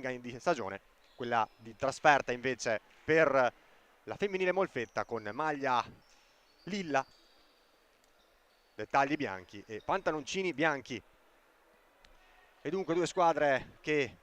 di stagione, quella di trasferta invece per la femminile Molfetta con maglia lilla, dettagli bianchi e pantaloncini bianchi. E dunque due squadre che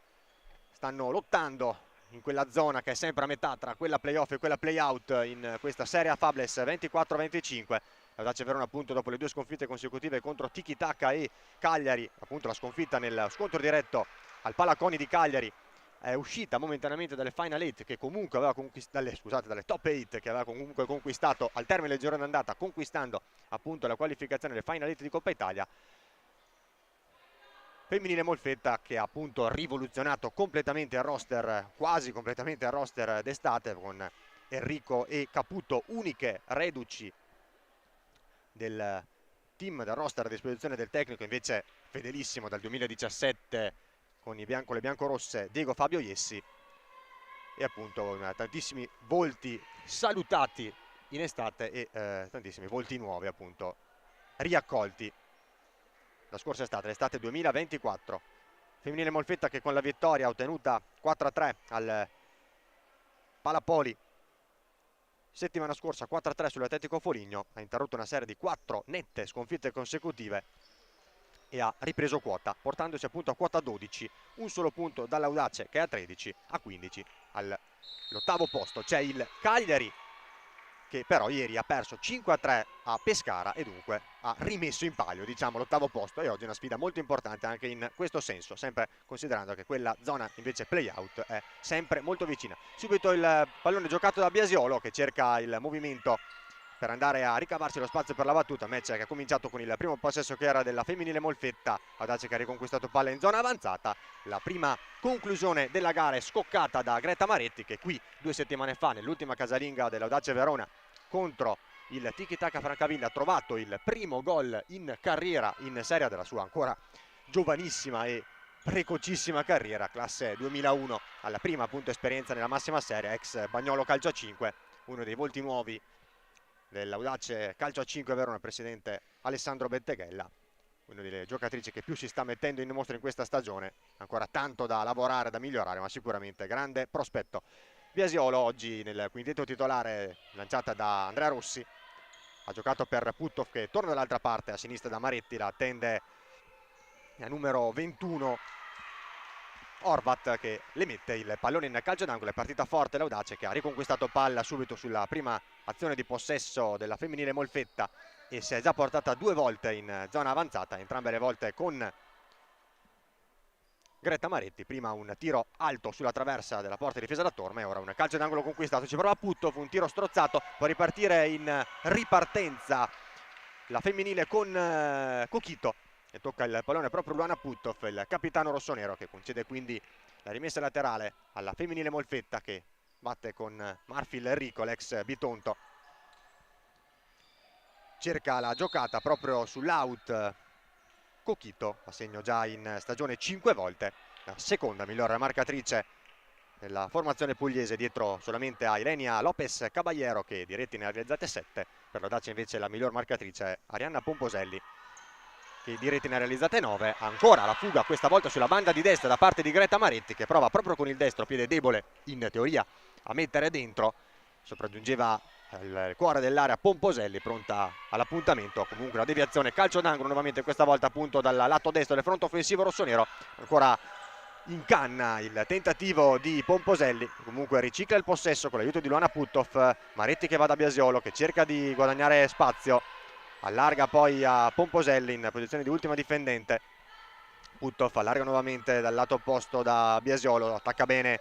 stanno lottando in quella zona che è sempre a metà tra quella playoff e quella playout in questa Serie A Fables 24-25. L'Audace Verona appunto dopo le due sconfitte consecutive contro Tiki Taka e Cagliari, appunto la sconfitta nel scontro diretto al Palaconi di Cagliari, è uscita momentaneamente dalle Final 8 che comunque aveva dalle Top 8 che aveva comunque conquistato al termine del girone d'andata, conquistando appunto la qualificazione alle Final 8 di Coppa Italia. Femminile Molfetta che ha appunto rivoluzionato completamente il roster, quasi completamente il roster d'estate, con Enrico e Caputo uniche reduci del team, del roster a disposizione del tecnico, invece fedelissimo dal 2017 con le biancorosse Diego Fabio Iessi, e appunto tantissimi volti salutati in estate e tantissimi volti nuovi appunto riaccolti la scorsa estate, l'estate 2024. Femminile Molfetta che con la vittoria ottenuta 4-3 al Palapoli settimana scorsa, 4-3 sull'Atletico Foligno, ha interrotto una serie di 4 nette sconfitte consecutive e ha ripreso quota, portandosi appunto a quota 12, un solo punto dall'Audace che è a 13, a 15 all'ottavo posto. C'è il Cagliari che però ieri ha perso 5-3 a Pescara e dunque ha rimesso in palio, diciamo, l'ottavo posto, e oggi è una sfida molto importante anche in questo senso, sempre considerando che quella zona invece play-out è sempre molto vicina. Subito il pallone giocato da Biasiolo che cerca il movimento per andare a ricavarsi lo spazio per la battuta, match che ha cominciato con il primo possesso che era della femminile Molfetta, Audace che ha riconquistato palla in zona avanzata. La prima conclusione della gara è scoccata da Greta Maretti che qui 2 settimane fa nell'ultima casalinga dell'Audace Verona contro il Tiki Taka Francavilla ha trovato il primo gol in carriera in Serie A della sua ancora giovanissima e precocissima carriera, classe 2001, alla prima appunto esperienza nella massima serie, ex Bagnolo Calcio a 5, uno dei volti nuovi dell'Audace Calcio a 5 Verona, presidente Alessandro Betteghella, una delle giocatrici che più si sta mettendo in mostra in questa stagione, ancora tanto da lavorare, da migliorare, ma sicuramente grande prospetto. Biasiolo oggi nel quintetto titolare lanciata da Andrea Rossi, ha giocato per Puttov che torna dall'altra parte, a sinistra da Maretti, la attende a numero 21 Orvat che le mette il pallone in calcio d'angolo. È partita forte l'Audace che ha riconquistato palla subito sulla prima azione di possesso della femminile Molfetta e si è già portata 2 volte in zona avanzata, entrambe le volte con Greta Maretti. Prima un tiro alto sulla traversa della porta difesa da Torma e ora un calcio d'angolo conquistato. Ci prova Puttov, un tiro strozzato, può ripartire in ripartenza la femminile con Cochito e tocca il pallone proprio Luana Puttov, il capitano rossonero, che concede quindi la rimessa laterale alla femminile Molfetta che batte con Marfil Enrico, l'ex Bitonto. Cerca la giocata proprio sull'out Cochito, a segno già in stagione 5 volte, la seconda migliore marcatrice nella formazione pugliese, dietro solamente a Ilenia Lopez Caballero che di reti ne ha realizzate 7. Per l'Audace invece la miglior marcatrice è Arianna Pomposelli che di reti ne ha realizzate 9. Ancora la fuga, questa volta sulla banda di destra da parte di Greta Maretti che prova proprio con il destro, piede debole in teoria, a mettere dentro. Sopraggiungeva il cuore dell'area Pomposelli, pronta all'appuntamento. Comunque la deviazione, calcio d'angolo nuovamente, questa volta appunto dal lato destro del fronte offensivo rossonero. Ancora in canna il tentativo di Pomposelli, comunque ricicla il possesso con l'aiuto di Luana Puttov. Maretti che va da Biasiolo, che cerca di guadagnare spazio, allarga poi a Pomposelli in posizione di ultima difendente. Puttov allarga nuovamente dal lato opposto da Biasiolo, attacca bene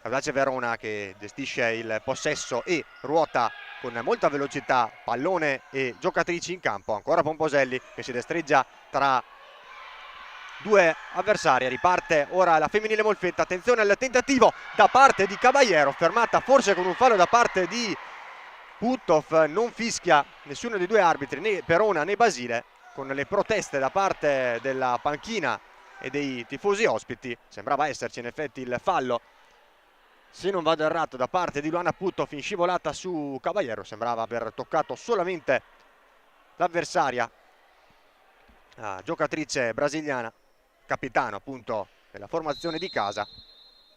Audace Verona che gestisce il possesso e ruota con molta velocità pallone e giocatrici in campo. Ancora Pomposelli che si destreggia tra 2 avversari. Riparte ora la femminile Molfetta, attenzione al tentativo da parte di Caballero, fermata forse con un fallo da parte di Puttov. Non fischia nessuno dei 2 arbitri, né Perona né Basile, con le proteste da parte della panchina e dei tifosi ospiti. Sembrava esserci in effetti il fallo, se non vado errato, da parte di Luana Puttov in scivolata su Caballero. Sembrava aver toccato solamente l'avversaria, giocatrice brasiliana, capitano appunto della formazione di casa.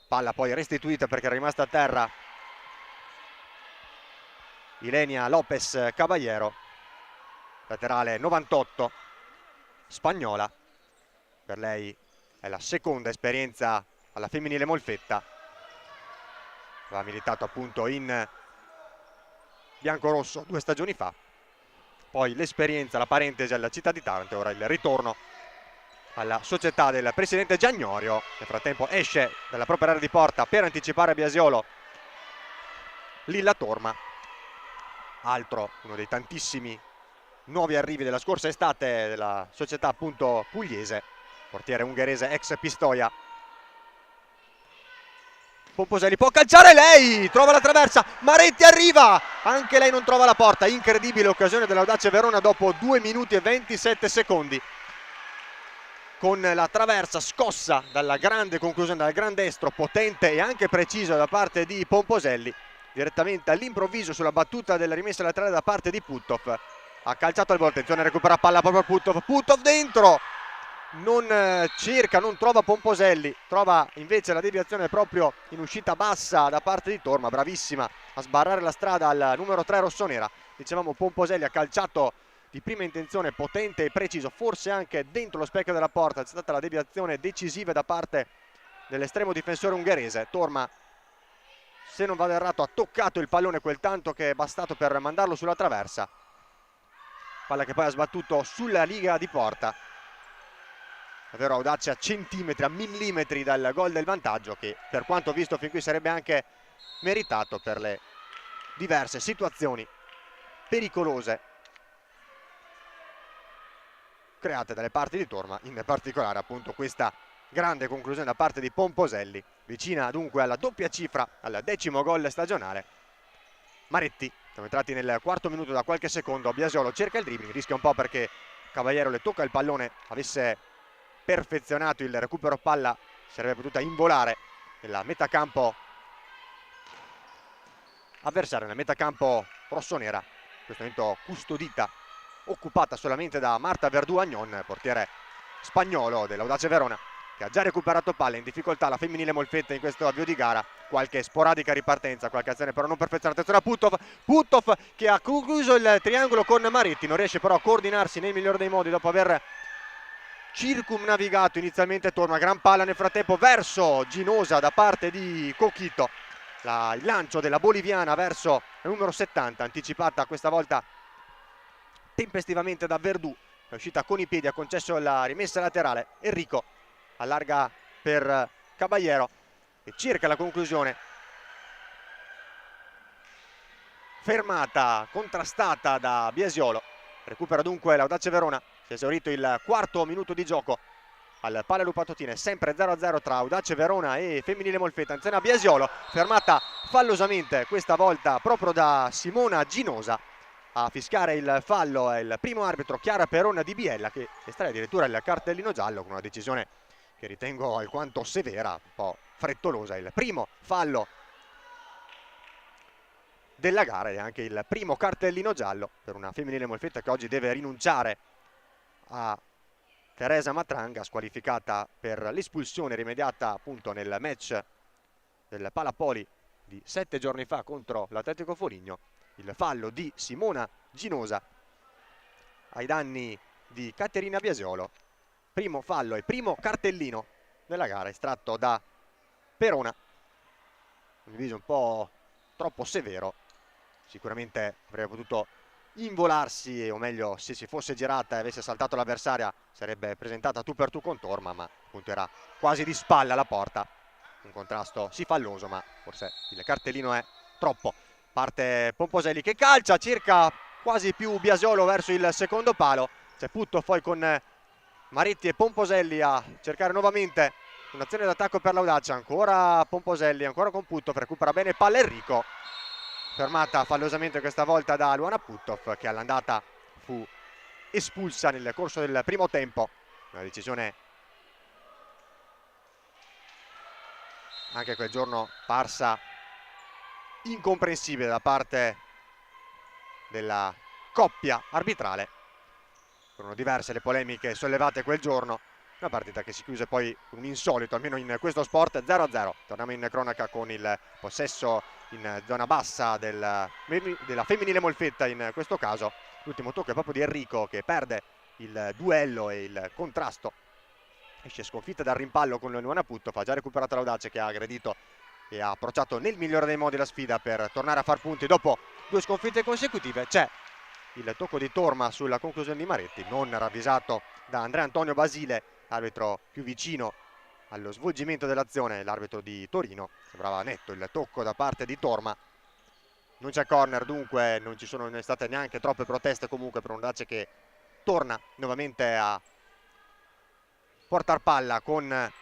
palla poi restituita perché era rimasta a terra Ilenia Lopez Caballero, laterale 98, spagnola. Per lei è la seconda esperienza alla femminile Molfetta, aveva militato appunto in biancorosso 2 stagioni fa, poi l'esperienza, la parentesi alla città di Taranto e ora il ritorno alla società del presidente Giagnorio. Nel frattempo esce dalla propria area di porta per anticipare Biasiolo Lilla Torma, altro uno dei tantissimi nuovi arrivi della scorsa estate della società appunto pugliese, portiere ungherese ex Pistoia. Pomposelli può calciare, lei trova la traversa, Maretti arriva, anche lei non trova la porta. Incredibile occasione dell'Audace Verona dopo 2 minuti e 27 secondi, con la traversa scossa dalla grande conclusione, dal gran destro potente e anche preciso da parte di Pomposelli, direttamente all'improvviso sulla battuta della rimessa laterale da parte di Puttov. Ha calciato al volo, attenzione, recupera palla proprio Puttov, Puttov dentro, non cerca, non trova Pomposelli, trova invece la deviazione proprio in uscita bassa da parte di Torma, bravissima a sbarrare la strada al numero 3 rossonera. Dicevamo, Pomposelli ha calciato di prima intenzione, potente e preciso, forse anche dentro lo specchio della porta. C'è stata la deviazione decisiva da parte dell'estremo difensore ungherese. Torma, se non vado errato, ha toccato il pallone quel tanto che è bastato per mandarlo sulla traversa, palla che poi ha sbattuto sulla riga di porta. Davvero Audace a centimetri, a millimetri dal gol del vantaggio, che per quanto visto fin qui sarebbe anche meritato per le diverse situazioni pericolose create dalle parti di Torma, in particolare appunto questa grande conclusione da parte di Pomposelli, vicina dunque alla doppia cifra, al 10° gol stagionale. Maretti, siamo entrati nel 4° minuto da qualche secondo, Biasiolo cerca il dribbling, rischia un po' perché Caballero le tocca il pallone, avesse perfezionato il recupero palla sarebbe potuta involare nella metà campo avversaria, nella metà campo rossonera, in questo momento custodita, occupata solamente da Marta Verdú-Agnon, portiere spagnolo dell'Audace Verona, che ha già recuperato palle. In difficoltà la femminile Molfetta in questo avvio di gara, qualche sporadica ripartenza, qualche azione però non perfezionata. Attenzione a Puttov, Puttov che ha concluso il triangolo con Maretti, non riesce però a coordinarsi nel migliore dei modi dopo aver circumnavigato inizialmente Torma. Gran palla nel frattempo verso Ginosa da parte di Coquito, il lancio della boliviana verso il numero 70, anticipata questa volta tempestivamente da Verdú, è uscita con i piedi, ha concesso la rimessa laterale. Enrico allarga per Caballero e cerca la conclusione, fermata, contrastata da Biasiolo. Recupera dunque l'Audace Verona, si è esaurito il 4° minuto di gioco al Pallalù Patotine, sempre 0-0 tra Audace Verona e femminile Molfetta. Attenzione a Biasiolo, fermata fallosamente questa volta proprio da Simona Ginosa. A fischiare il fallo è il primo arbitro, Chiara Peronna di Biella, che estrae addirittura il cartellino giallo con una decisione che ritengo alquanto severa, un po' frettolosa. Il primo fallo della gara e anche il primo cartellino giallo per una femminile Molfetta che oggi deve rinunciare a Teresa Matranga, squalificata per l'espulsione rimediata appunto nel match del Palapoli di 7 giorni fa contro l'Atletico Foligno. Il fallo di Simona Ginosa ai danni di Caterina Biasiolo, primo fallo e primo cartellino della gara estratto da Perona, un avviso un po' troppo severo, sicuramente avrebbe potuto involarsi, o meglio se si fosse girata e avesse saltato l'avversaria sarebbe presentata tu per tu con Torma, ma appunto era quasi di spalla alla porta, un contrasto sì falloso, ma forse il cartellino è troppo. Parte Pomposelli che calcia, cerca quasi più Biasiolo verso il secondo palo, c'è Puttov poi con Maretti e Pomposelli a cercare nuovamente un'azione d'attacco per l'Audace. Ancora Pomposelli, ancora con Puttov, recupera bene palla Enrico, fermata fallosamente questa volta da Luana Puttov, che all'andata fu espulsa nel corso del primo tempo, una decisione anche quel giorno parsa incomprensibile da parte della coppia arbitrale. Furono diverse le polemiche sollevate quel giorno, Una partita che si chiuse poi con un insolito, almeno in questo sport, 0-0. Torniamo in cronaca con il possesso in zona bassa della femminile Molfetta in questo caso. L'ultimo tocco è proprio di Enrico che perde il duello e il contrasto. Esce sconfitta dal rimpallo con Luana Puttoff, ha già recuperato l'Audace che ha aggredito e ha approcciato nel migliore dei modi la sfida per tornare a far punti dopo 2 sconfitte consecutive. C'è il tocco di Torma sulla conclusione di Maretti, non ravvisato da Andrea Antonio Basile, arbitro più vicino allo svolgimento dell'azione, l'arbitro di Torino. Sembrava netto il tocco da parte di Torma. Non c'è corner, dunque non ci sono state neanche troppe proteste comunque per un Audace che torna nuovamente a portar palla con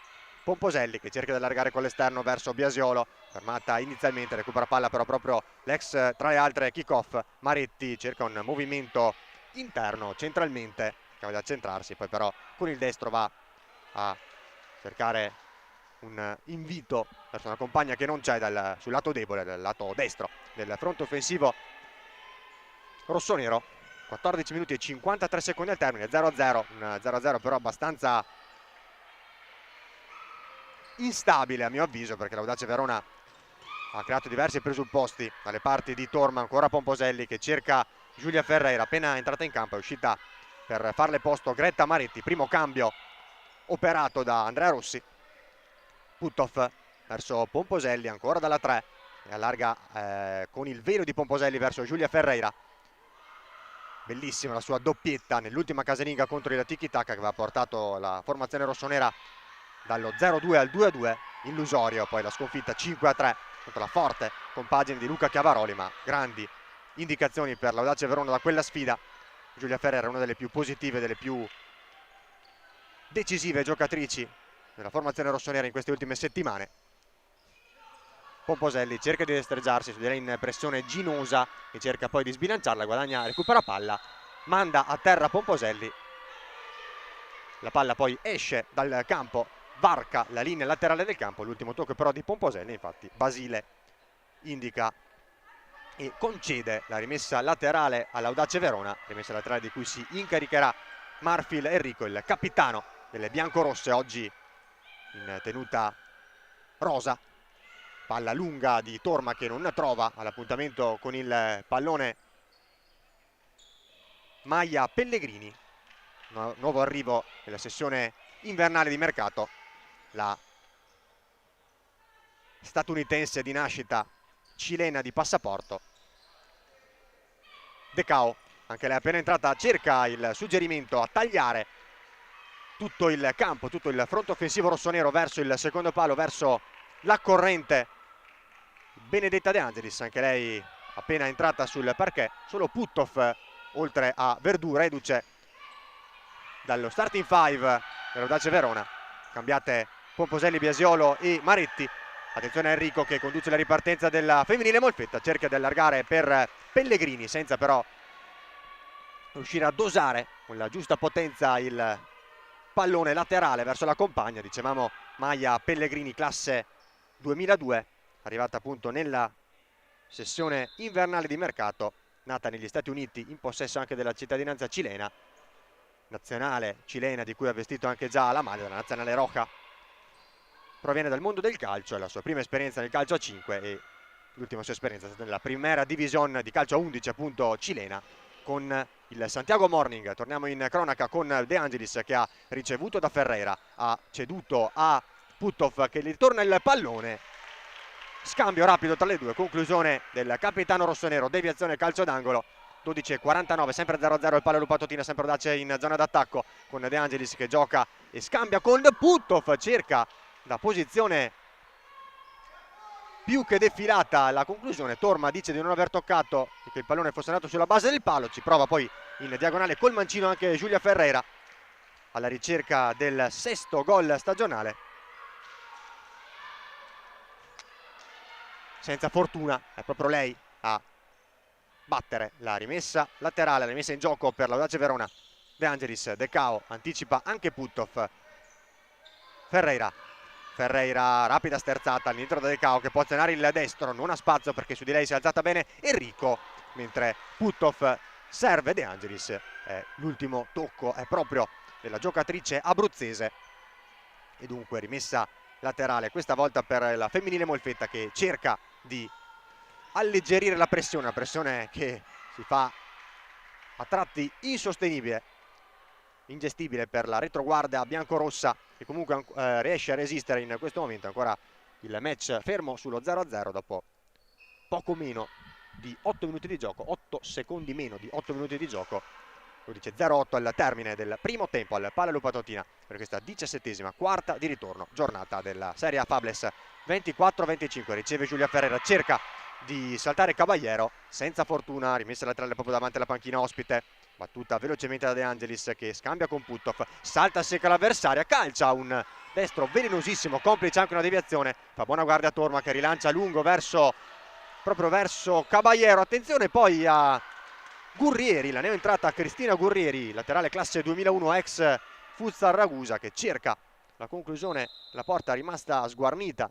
Pomposelli che cerca di allargare con l'esterno verso Biasiolo, fermata inizialmente, recupera palla però proprio l'ex tra le altre kick-off. Maretti cerca un movimento interno centralmente, cercava di accentrarsi, poi però con il destro va a cercare un invito verso una compagna che non c'è sul lato debole, dal lato destro del fronte offensivo rossonero. 14 minuti e 53 secondi al termine, 0-0, un 0-0 però abbastanza instabile a mio avviso, perché l'Audace Verona ha creato diversi presupposti dalle parti di Torma. Ancora Pomposelli che cerca Giulia Ferreira, appena entrata in campo è uscita per farle posto Greta Maretti. Primo cambio operato da Andrea Rossi. Puttoff verso Pomposelli ancora dalla 3 e allarga con il velo di Pomposelli verso Giulia Ferreira. Bellissima la sua doppietta nell'ultima casalinga contro il tiki-taka che aveva portato la formazione rossonera dallo 0-2 al 2-2, illusorio poi la sconfitta 5-3 contro la forte compagine di Luca Chiavaroli, ma grandi indicazioni per l'Audace Verona da quella sfida. Giulia Ferreira è una delle più positive, delle più decisive giocatrici della formazione rossonera in queste ultime settimane. Pomposelli cerca di destreggiarsi su di lei in pressione Ginosa che cerca poi di sbilanciarla, guadagna, recupera palla, manda a terra Pomposelli, la palla poi esce dal campo, varca la linea laterale del campo. L'ultimo tocco però di Pomposelli, infatti Basile indica e concede la rimessa laterale all'Audace Verona, rimessa laterale di cui si incaricherà Marfil Enrico, il capitano delle biancorosse, oggi in tenuta rosa. Palla lunga di Torma che non trova all'appuntamento con il pallone Maia Pellegrini, nuovo arrivo nella sessione invernale di mercato, la statunitense di nascita, cilena di passaporto. De Cao, anche lei appena entrata, cerca il suggerimento a tagliare tutto il campo, tutto il fronte offensivo rossonero verso il secondo palo, verso la corrente Benedetta De Angelis, anche lei appena entrata sul parquet. Solo Puttoff, oltre a Verdù, reduce dallo starting five dell'Audace Verona. Cambiate Pomposelli, Biasiolo e Maretti. Attenzione a Enrico che conduce la ripartenza della femminile Molfetta, cerca di allargare per Pellegrini senza però riuscire a dosare con la giusta potenza il pallone laterale verso la compagna. Dicevamo Maia Pellegrini, classe 2002, arrivata appunto nella sessione invernale di mercato, nata negli Stati Uniti, in possesso anche della cittadinanza cilena, nazionale cilena di cui ha vestito anche già la maglia della nazionale roja. Proviene dal mondo del calcio, è la sua prima esperienza nel calcio a 5 e l'ultima sua esperienza è stata nella Primera División di calcio a 11 appunto cilena con il Santiago Morning. Torniamo in cronaca con De Angelis che ha ricevuto da Ferreira, ha ceduto a Puttoff che gli torna il pallone, scambio rapido tra le due, conclusione del capitano rossonero, deviazione calcio d'angolo. 12:49, sempre 0-0 il palo Lupatotina, sempre Audace in zona d'attacco con De Angelis che gioca e scambia con Puttoff, cerca da posizione più che defilata alla conclusione. Torma dice di non aver toccato e che il pallone fosse andato sulla base del palo, ci prova poi in diagonale col mancino anche Giulia Ferreira alla ricerca del sesto gol stagionale. Senza fortuna, è proprio lei a battere la rimessa laterale, la rimessa in gioco per l'Audace Verona. De Angelis, De Cao, anticipa anche Puttoff. Ferreira, rapida sterzata all'interno da De Cao che può azionare il destro, non ha spazio perché su di lei si è alzata bene Enrico, mentre Puttoff serve De Angelis. L'ultimo tocco è proprio della giocatrice abruzzese E dunque rimessa laterale, questa volta per la femminile Molfetta, che cerca di alleggerire la pressione che si fa a tratti insostenibile, ingestibile per la retroguardia biancorossa, che comunque riesce a resistere in questo momento. Ancora il match fermo sullo 0-0 dopo poco meno di 8 minuti di gioco, 8 secondi meno di 8 minuti di gioco. Lo dice 0-8 al termine del primo tempo al Palalupa Totina per questa 17ª quarta di ritorno, giornata della Serie A Fables 24-25. Riceve Giulia Ferreira, cerca di saltare Caballero, senza fortuna, rimessa laterale proprio davanti alla panchina ospite, battuta velocemente da De Angelis che scambia con Puttoff, salta secca l'avversaria, calcia un destro velenosissimo, complice anche una deviazione, fa buona guardia a Torma che rilancia lungo proprio verso Caballero. Attenzione poi a Gurrieri, la neoentrata Cristina Gurrieri, laterale classe 2001 ex Futsal Ragusa, che cerca la conclusione. La porta rimasta sguarnita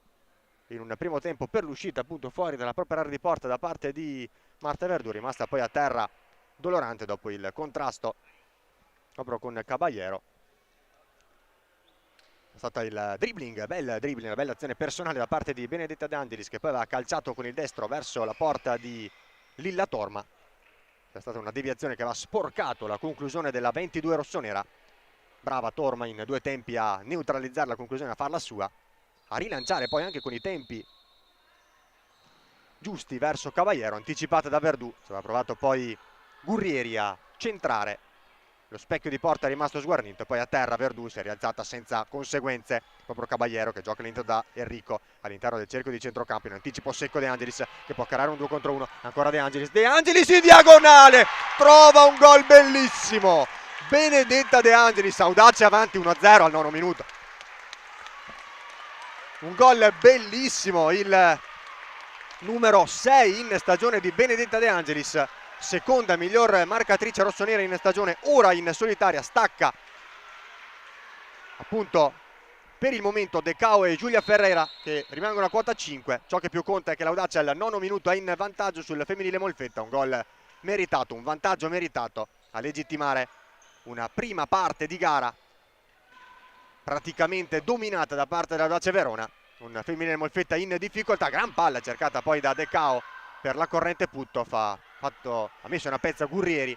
in un primo tempo per l'uscita appunto fuori dalla propria area di porta da parte di Marta Verdù, rimasta poi a terra dolorante dopo il contrasto proprio con Caballero. È stato il dribbling, una bella azione personale da parte di Benedetta De Angelis, che poi aveva calciato con il destro verso la porta di Lilla Torma. È stata una deviazione che aveva sporcato la conclusione della 22 rossonera. Brava Torma in due tempi a neutralizzare la conclusione, a farla sua, a rilanciare poi anche con i tempi giusti verso Caballero, anticipata da Verdù. Si aveva provato poi Gurrieri a centrare, lo specchio di porta è rimasto sguarnito, poi a terra Verdù si è rialzata senza conseguenze. Proprio Caballero che gioca all'interno da Enrico all'interno del cerchio di centrocampo, in anticipo secco De Angelis che può creare un 2 contro 1. Ancora De Angelis in diagonale, trova un gol bellissimo Benedetta De Angelis, Audace avanti 1-0 al 9° minuto. Un gol bellissimo, il numero 6 in stagione di Benedetta De Angelis, seconda miglior marcatrice rossonera in stagione, ora in solitaria stacca appunto per il momento De Cao e Giulia Ferreira, che rimangono a quota 5. Ciò che più conta è che l'Audace al 9° minuto è in vantaggio sul femminile Molfetta, un gol meritato, un vantaggio meritato a legittimare una prima parte di gara praticamente dominata da parte dell'Audace Verona. Un femminile Molfetta in difficoltà, gran palla cercata poi da De Cao per la corrente Puttoff, ha messo una pezza Gurrieri.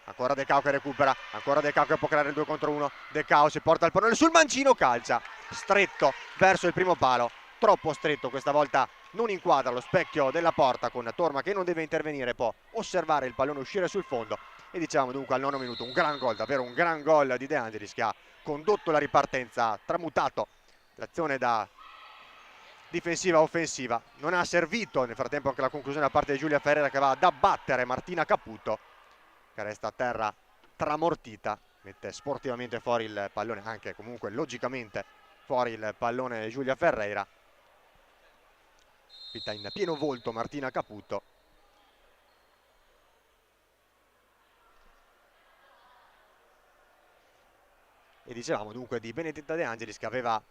Ancora De Cao che recupera, ancora De Cao che può creare il 2 contro 1. De Cao si porta il pallone sul mancino, calcia stretto verso il primo palo, troppo stretto, questa volta non inquadra lo specchio della porta, con Torma che non deve intervenire, può osservare il pallone uscire sul fondo. E diciamo dunque al 9° minuto un gran gol, davvero un gran gol di De Angelis, che ha condotto la ripartenza, ha tramutato l'azione da difensiva a offensiva. Non ha servito nel frattempo anche la conclusione da parte di Giulia Ferreira, che va ad abbattere Martina Caputo, che resta a terra tramortita. Mette sportivamente fuori il pallone, anche comunque logicamente fuori il pallone Giulia Ferreira. Pita in pieno volto Martina Caputo. E dicevamo dunque di Benedetta De Angelis, che aveva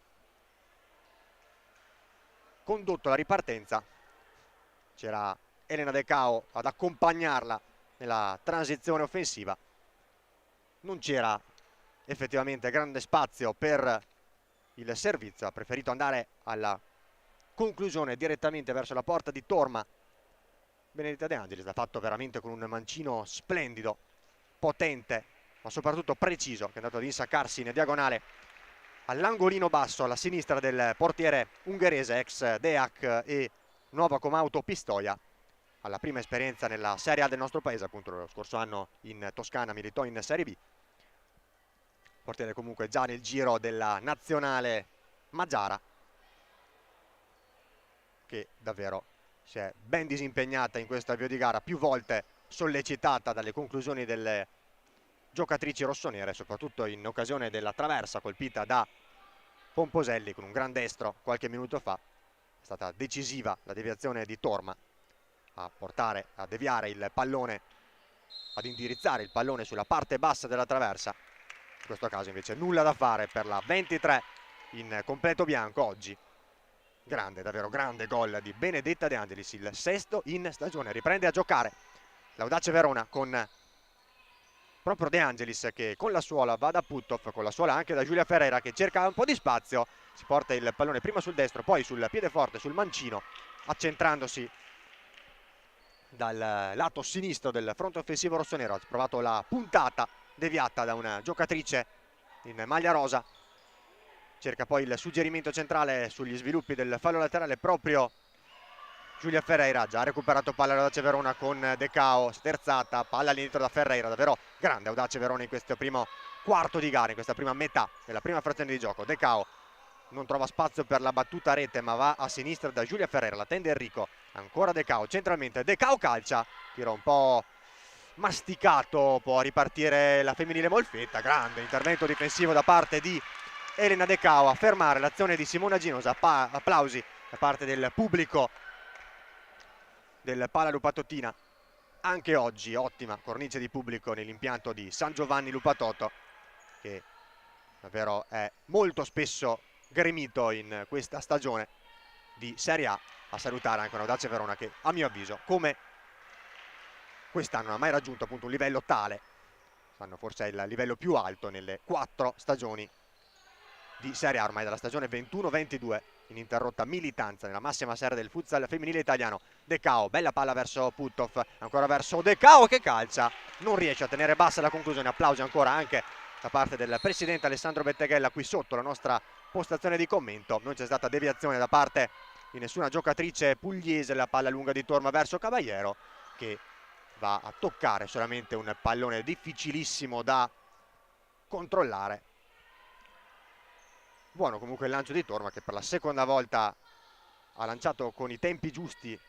condotto la ripartenza. C'era Elena De Cao ad accompagnarla nella transizione offensiva. Non c'era effettivamente grande spazio per il servizio, ha preferito andare alla conclusione direttamente verso la porta di Torma. Benedetta De Angelis l'ha fatto veramente con un mancino splendido, potente, ma soprattutto preciso, che è andato ad insaccarsi in diagonale all'angolino basso alla sinistra del portiere ungherese ex Deac e Nuova Comauto Pistoia. Alla prima esperienza nella Serie A del nostro paese, appunto lo scorso anno in Toscana militò in Serie B. Portiere comunque già nel giro della nazionale Maggiara, che davvero si è ben disimpegnata in questo avvio di gara, più volte sollecitata dalle conclusioni delle giocatrici rossonere, soprattutto in occasione della traversa colpita da Pomposelli con un gran destro qualche minuto fa. È stata decisiva la deviazione di Torma a deviare il pallone, ad indirizzare il pallone sulla parte bassa della traversa. In questo caso invece nulla da fare per la 23 in completo bianco oggi. Grande, davvero grande gol di Benedetta De Angelis, il 6° in stagione. Riprende a giocare l'Audace Verona con proprio De Angelis che con la suola va da Puthoff, con la suola anche da Giulia Ferreira che cerca un po' di spazio, si porta il pallone prima sul destro, poi sul piede forte, sul mancino, accentrandosi dal lato sinistro del fronte offensivo rossonero. Ha provato la puntata deviata da una giocatrice in maglia rosa, cerca poi il suggerimento centrale sugli sviluppi del fallo laterale proprio Giulia Ferreira. Già recuperato palla l'Audace Verona con De Cao, sterzata, palla all'inizio da Ferreira, davvero grande Audace Verona in questo primo quarto di gara, in questa prima metà della prima frazione di gioco. De Cao non trova spazio per la battuta a rete, ma va a sinistra da Giulia Ferreira, la tende Enrico, ancora De Cao, centralmente De Cao calcia, tiro un po' masticato, può ripartire la femminile Molfetta, grande intervento difensivo da parte di Elena De Cao a fermare l'azione di Simona Ginosa. Applausi da parte del pubblico del Pala Lupatottina. Anche oggi ottima cornice di pubblico nell'impianto di San Giovanni Lupatoto, che davvero è molto spesso gremito in questa stagione di Serie A. A salutare anche un'Audace Verona che, a mio avviso, come quest'anno non ha mai raggiunto appunto un livello tale, quest'anno forse è il livello più alto nelle 4 stagioni di Serie A, ormai dalla stagione 21-22, ininterrotta militanza nella massima serie del futsal femminile italiano. De Cao, bella palla verso Puthoff, ancora verso De Cao che calcia, non riesce a tenere bassa la conclusione. Applausi ancora anche da parte del presidente Alessandro Betteghella qui sotto la nostra postazione di commento. Non c'è stata deviazione da parte di nessuna giocatrice pugliese. La palla lunga di Torma verso Caballero che va a toccare solamente un pallone difficilissimo da controllare. Buono comunque il lancio di Torma che per la seconda volta ha lanciato con i tempi giusti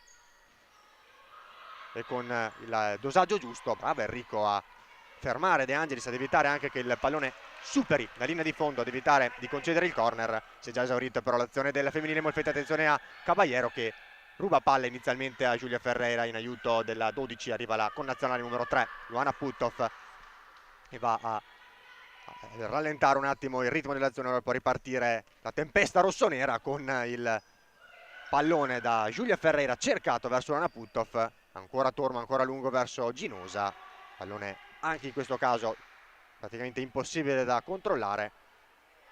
e con il dosaggio giusto. Brava Enrico a fermare De Angelis, ad evitare anche che il pallone superi la linea di fondo, ad evitare di concedere il corner. Si è già esaurita però l'azione della femminile Molfetta. Attenzione a Caballero che ruba palla inizialmente a Giulia Ferreira, in aiuto della 12 arriva la connazionale numero 3 Luana Puthoff e va a rallentare un attimo il ritmo dell'azione per poi ripartire la tempesta rossonera con il pallone da Giulia Ferreira cercato verso Luana Puthoff. Ancora Torma, ancora lungo verso Ginosa, pallone anche in questo caso praticamente impossibile da controllare.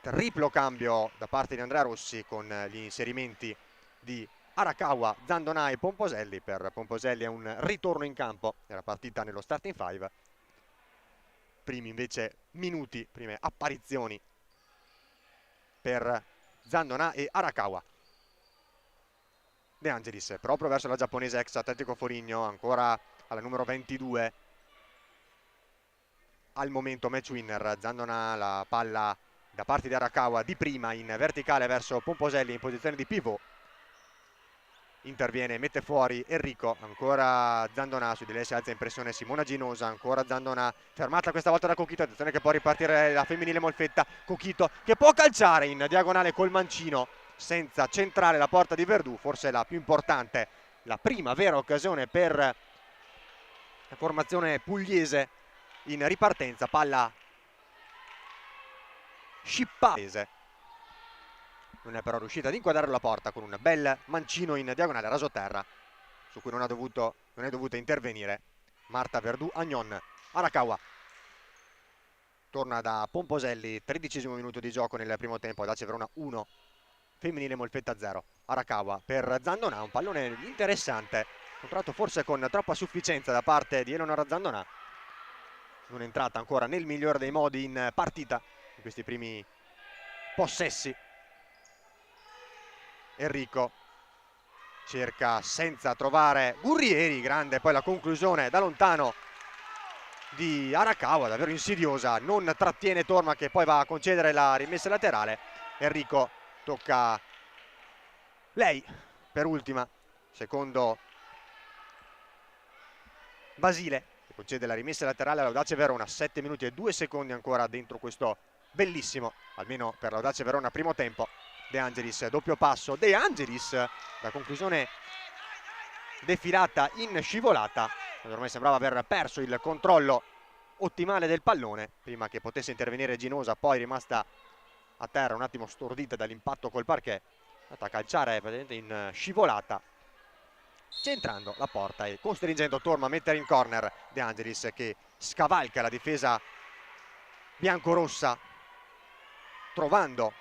Triplo cambio da parte di Andrea Rossi con gli inserimenti di Arakawa, Zandonà e Pomposelli. Per Pomposelli è un ritorno in campo, era partita nello starting 5. Primi invece minuti, prime apparizioni per Zandonà e Arakawa. De Angelis proprio verso la giapponese ex Atletico Foligno, ancora alla numero 22 al momento match winner. Zandonà, la palla da parte di Arakawa di prima in verticale verso Pomposelli in posizione di pivot. Interviene, mette fuori Enrico, ancora Zandonà, su di lei si alza in pressione Simona Ginosa, ancora Zandonà, fermata questa volta da Cochito. Attenzione che può ripartire la femminile Molfetta. Cochito che può calciare in diagonale col mancino senza centrare la porta di Verdù, forse la più importante, la prima vera occasione per la formazione pugliese in ripartenza. Palla scippatese, non è però riuscita ad inquadrare la porta con un bel mancino in diagonale rasoterra su cui non è dovuta intervenire Marta Verdù Agnon. Arakawa torna da Pomposelli, 13° minuto di gioco nel primo tempo. Audace Verona 1, femminile Molfetta 0. Arakawa per Zandonà, un pallone interessante, controllato forse con troppa sufficienza da parte di Eleonora Zandonà, non è entrata ancora nel migliore dei modi in partita in questi primi possessi. Enrico cerca senza trovare Gurrieri, grande poi la conclusione da lontano di Arakawa, davvero insidiosa, non trattiene Torma che poi va a concedere la rimessa laterale. Enrico tocca lei per ultima, secondo Basile, che concede la rimessa laterale all'Audace Verona. 7 minuti e 2 secondi ancora dentro questo bellissimo, almeno per l'Audace Verona, primo tempo. De Angelis, doppio passo, De Angelis, la conclusione defilata in scivolata, ormai sembrava aver perso il controllo ottimale del pallone prima che potesse intervenire Ginosa, poi rimasta a terra un attimo stordita dall'impatto col parquet, è andata a calciare praticamente in scivolata, centrando la porta e costringendo Torma a mettere in corner De Angelis, che scavalca la difesa biancorossa, trovando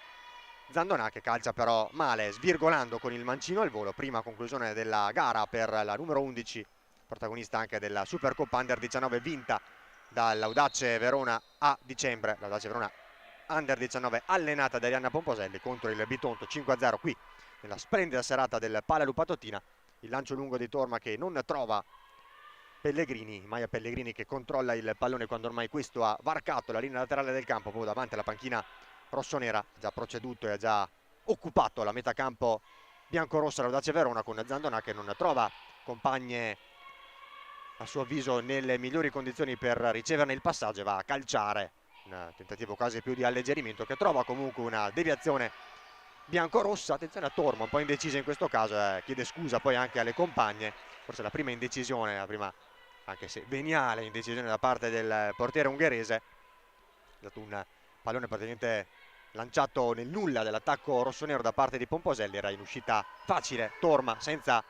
Zandonà, che calcia però male, svirgolando con il mancino al volo. Prima conclusione della gara per la numero 11, protagonista anche della Supercoppa Under 19 vinta dall'Audace Verona a dicembre. L'Audace Verona Under 19 allenata da Arianna Pomposelli contro il Bitonto 5-0 qui nella splendida serata del Pala Lupatotina. Il lancio lungo di Torma che non trova Pellegrini, Maia Pellegrini che controlla il pallone quando ormai questo ha varcato la linea laterale del campo, poi davanti alla panchina rossonera, ha già proceduto e ha già occupato la metà campo biancorossa l'Audace Verona, con Zandonà che non trova compagne a suo avviso nelle migliori condizioni per riceverne il passaggio e va a calciare, un tentativo quasi più di alleggerimento, che trova comunque una deviazione biancorossa. Attenzione a Torma, un po' indecisa in questo caso, chiede scusa poi anche alle compagne, forse la prima indecisione, la prima anche se veniale indecisione da parte del portiere ungherese. È stato un pallone praticamente lanciato nel nulla dell'attacco rossonero da parte di Pomposelli, era in uscita facile Torma senza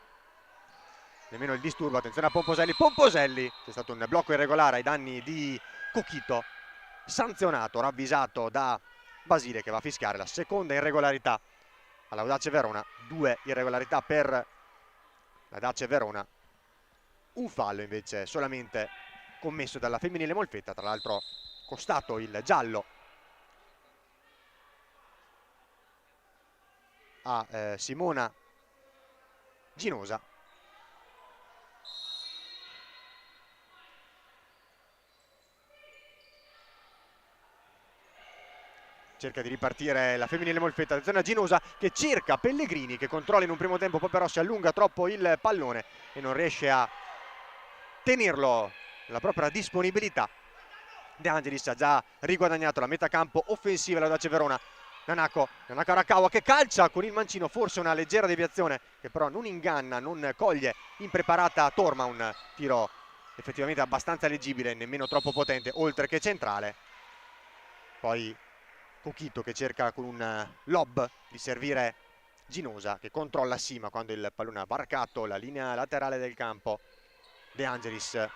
nemmeno il disturbo. Attenzione a Pomposelli, c'è stato un blocco irregolare ai danni di Cochito, sanzionato, ravvisato da Basile, che va a fischiare la seconda irregolarità all'Audace Verona. 2 irregolarità per l'Audace Verona, un fallo invece solamente commesso dalla femminile Molfetta, tra l'altro costato il giallo a Simona Ginosa. Cerca di ripartire la femminile Molfetta, attenzione a Ginosa che cerca Pellegrini, che controlla in un primo tempo, poi però si allunga troppo il pallone e non riesce a tenerlo nella propria disponibilità. De Angelis ha già riguadagnato la metà campo offensiva l'Audace Verona. Nanako Arakawa che calcia con il mancino, forse una leggera deviazione che però non inganna, non coglie impreparata Torma. Un tiro effettivamente abbastanza leggibile, nemmeno troppo potente, oltre che centrale. Poi Cochito che cerca con un lob di servire Ginosa, che controlla Sima quando il pallone ha varcato la linea laterale del campo. De Angelis,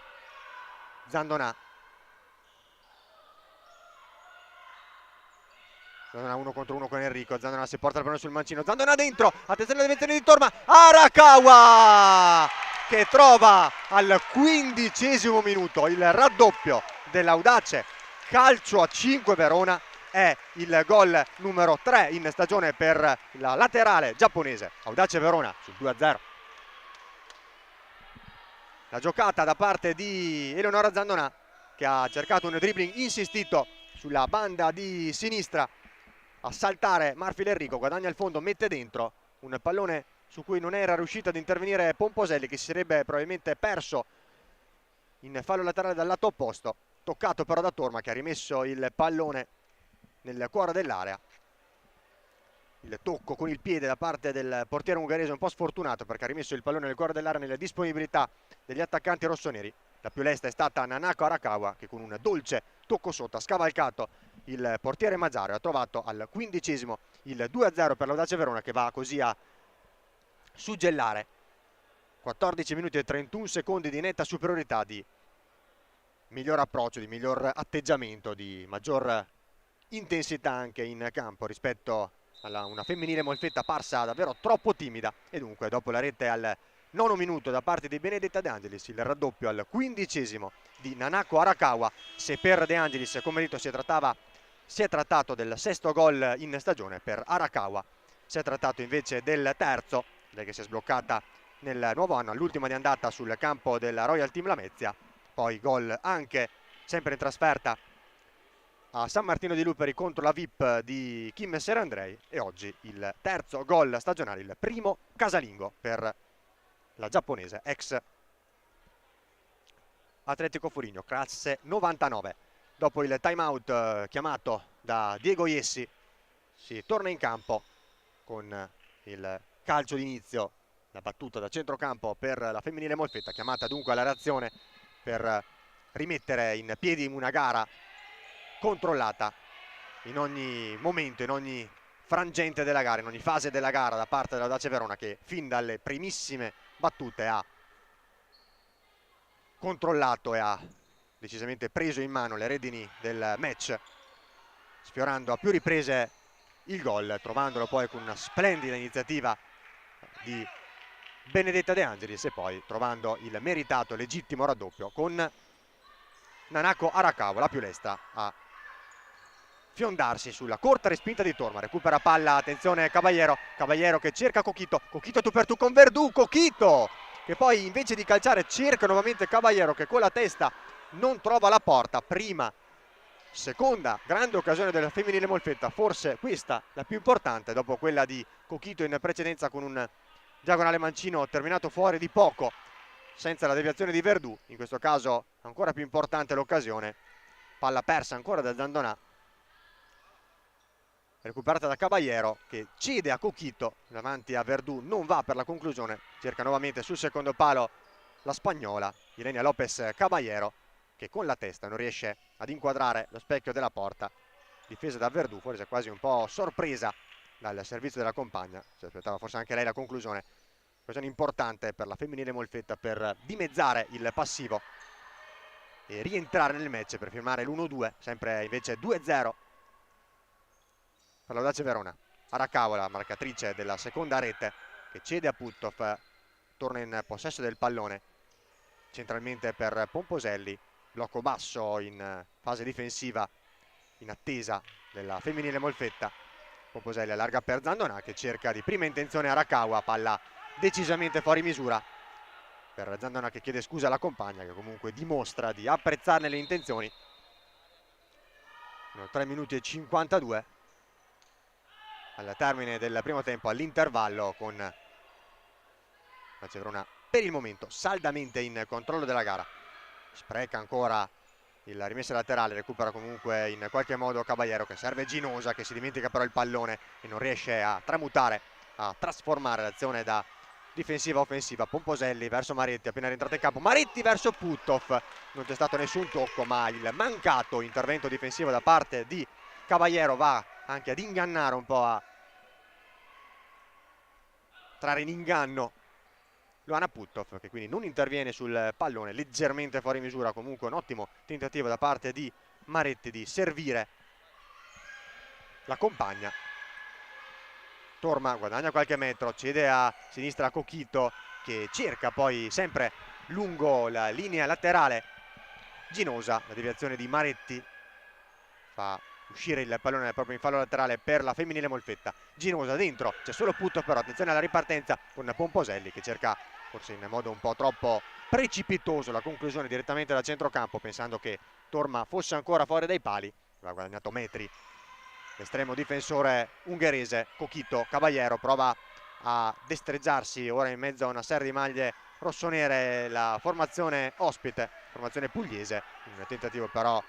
Zandonà 1 contro 1 con Enrico. Zandonà si porta il pallone sul mancino, Zandonà dentro, attenzione alle deviazioni di Torma. Arakawa che trova al 15° minuto il raddoppio dell'Audace. Calcio a 5 Verona, è il gol numero 3 in stagione per la laterale giapponese. Audace Verona sul 2-0. La giocata da parte di Eleonora Zandonà, che ha cercato un dribbling insistito sulla banda di sinistra a saltare Marfil Enrico, guadagna il fondo, mette dentro un pallone su cui non era riuscito ad intervenire Pomposelli, che si sarebbe probabilmente perso in fallo laterale dal lato opposto. Toccato però da Torma, che ha rimesso il pallone nel cuore dell'area. Il tocco con il piede da parte del portiere ungherese un po' sfortunato, perché ha rimesso il pallone nel cuore dell'area nelle disponibilità degli attaccanti rossoneri. La più lesta è stata Nanako Arakawa, che con un dolce tocco sotto ha scavalcato il portiere Mazzario, ha trovato al 15° il 2-0 per l'Audace Verona, che va così a suggellare 14 minuti e 31 secondi di netta superiorità, di miglior approccio, di miglior atteggiamento, di maggior intensità anche in campo rispetto a una femminile Molfetta parsa davvero troppo timida. E dunque dopo la rete al 9° minuto da parte di Benedetta De Angelis, il raddoppio al 15° di Nanako Arakawa. Se per De Angelis, come detto, si è trattato del 6° gol in stagione, per Arakawa si è trattato invece del 3º, che si è sbloccata nel nuovo anno all'ultima di andata sul campo della Royal Team Lamezia. Poi gol anche sempre in trasferta a San Martino di Luperi contro la VIP di Kim Serandrei, e oggi il 3º gol stagionale, il primo casalingo per la giapponese ex Atletico Foligno, classe 99. Dopo il time out chiamato da Diego Iessi, si torna in campo con il calcio d'inizio, la battuta da centrocampo per la femminile Molfetta, chiamata dunque alla reazione per rimettere in piedi una gara controllata in ogni momento, in ogni frangente della gara, in ogni fase della gara da parte dell'Audace Verona, che fin dalle primissime battute ha controllato e ha decisamente preso in mano le redini del match, sfiorando a più riprese il gol, trovandolo poi con una splendida iniziativa di Benedetta De Angelis e poi trovando il meritato legittimo raddoppio con Nanako Arakawa, la più lesta a fiondarsi sulla corta respinta di Torma. Recupera palla, attenzione Caballero che cerca Coquito tu per tu con Verdù, Coquito che poi invece di calciare cerca nuovamente Caballero che con la testa non trova la porta. Seconda grande occasione del femminile Molfetta, forse questa la più importante dopo quella di Coquito in precedenza con un diagonale mancino terminato fuori di poco senza la deviazione di Verdù. In questo caso ancora più importante l'occasione, palla persa ancora da Zandonà, recuperata da Caballero che cede a Coquito davanti a Verdù, non va per la conclusione, cerca nuovamente sul secondo palo la spagnola Ilenia Lopez Caballero che con la testa non riesce ad inquadrare lo specchio della porta, difesa da Verdù, forse quasi un po' sorpresa dal servizio della compagna, si aspettava forse anche lei la conclusione. Occasione importante per la femminile Molfetta per dimezzare il passivo e rientrare nel match per firmare l'1-2, sempre invece 2-0 per l'Audace Verona. Arakawa, la marcatrice della seconda rete, che cede a Puttov, torna in possesso del pallone centralmente per Pomposelli, blocco basso in fase difensiva in attesa della femminile Molfetta. Pomposelli allarga per Zandonà che cerca di prima intenzione Arakawa, palla decisamente fuori misura per Zandonà che chiede scusa alla compagna che comunque dimostra di apprezzarne le intenzioni. 3 minuti e 52 al termine del primo tempo, all'intervallo, con Audace Verona per il momento saldamente in controllo della gara. Spreca ancora il rimessa laterale, recupera comunque in qualche modo Caballero che serve Ginosa che si dimentica però il pallone e non riesce a tramutare, a trasformare l'azione da difensiva a offensiva. Pomposelli verso Maretti, appena rientrato in campo, Maretti verso Puttov, non c'è stato nessun tocco ma il mancato intervento difensivo da parte di Caballero va anche ad ingannare un po', a trarre in inganno Luana Puttov che quindi non interviene sul pallone, leggermente fuori misura. Comunque un ottimo tentativo da parte di Maretti di servire la compagna. Torma guadagna qualche metro, cede a sinistra a Coquito che cerca poi sempre lungo la linea laterale Ginosa, la deviazione di Maretti fa uscire il pallone proprio in fallo laterale per la femminile Molfetta. Ginosa dentro, c'è solo Puttov però, attenzione alla ripartenza con Pomposelli che cerca forse in modo un po' troppo precipitoso la conclusione direttamente da centrocampo, pensando che Torma fosse ancora fuori dai pali. Aveva guadagnato metri l'estremo difensore ungherese Coquito. Caballero prova a destreggiarsi ora in mezzo a una serie di maglie rossonere, la formazione ospite, formazione pugliese, un tentativo però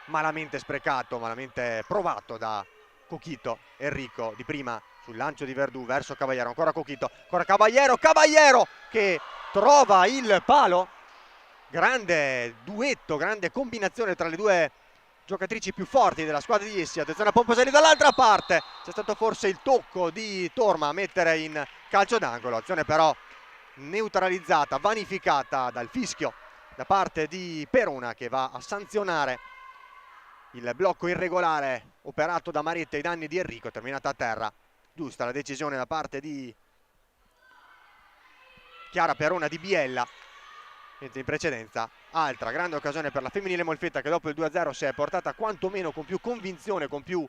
malamente sprecato, malamente provato da Coquito. Enrico di prima sul lancio di Verdù verso Caballero, ancora Coquito, ancora Caballero che trova il palo. Grande duetto, grande combinazione tra le due giocatrici più forti della squadra di Jessi. Attenzione a Pomposelli dall'altra parte, c'è stato forse il tocco di Torma a mettere in calcio d'angolo, azione però neutralizzata, vanificata dal fischio da parte di Perona che va a sanzionare il blocco irregolare operato da Maretti ai danni di Enrico, terminata a terra. Giusta la decisione da parte di Chiara Perona di Biella, mentre in precedenza altra grande occasione per la femminile Molfetta che dopo il 2-0 si è portata quantomeno con più convinzione, con più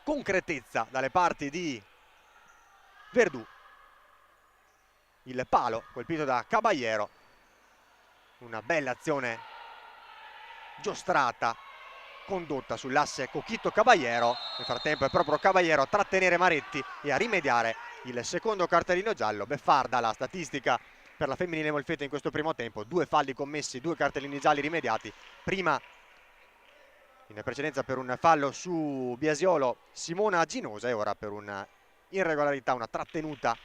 concretezza dalle parti di Verdù. Il palo colpito da Caballero, una bella azione giostrata condotta sull'asse Coquito-Caballero. Nel frattempo è proprio Caballero a trattenere Maretti e a rimediare il secondo cartellino giallo. Beffarda la statistica per la femminile Molfetta in questo primo tempo, 2 falli commessi, 2 cartellini gialli rimediati, prima in precedenza per un fallo su Biasiolo Simona Ginosa e ora per una irregolarità, una trattenuta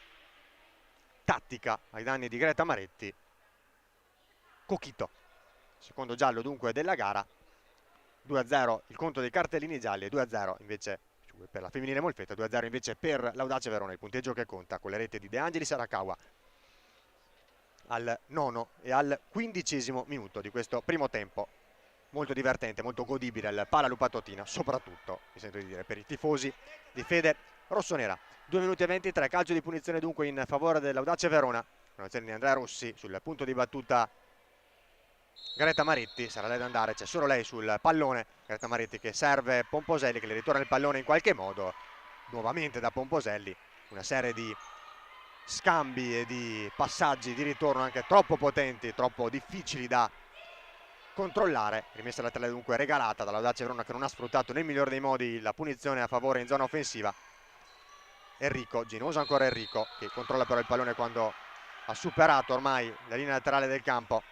tattica ai danni di Greta Maretti, Coquito. Secondo giallo dunque della gara. 2-0 il conto dei cartellini gialli e 2-0 invece per la femminile Molfetta, 2-0 invece per l'Audace Verona, il punteggio che conta con le reti di De Angelis e Arakawa. al 9° e al 15° minuto di questo primo tempo. Molto divertente, molto godibile il Pala Lupatotina, soprattutto, mi sento di dire, per i tifosi di fede rossonera. 2 minuti e 23, calcio di punizione dunque in favore dell'Audace Verona. Un'azione di Andrea Rossi, sul punto di battuta Greta Maretti, sarà lei ad andare, c'è solo lei sul pallone. Greta Maretti che serve Pomposelli, che le ritorna il pallone in qualche modo, nuovamente da Pomposelli. Una serie di scambi e di passaggi di ritorno anche troppo potenti, troppo difficili da controllare. Rimessa laterale dunque regalata dall'Audace Verona, che non ha sfruttato nel migliore dei modi la punizione a favore in zona offensiva. Enrico, Ginosa ancora Enrico, che controlla però il pallone quando ha superato ormai la linea laterale del campo.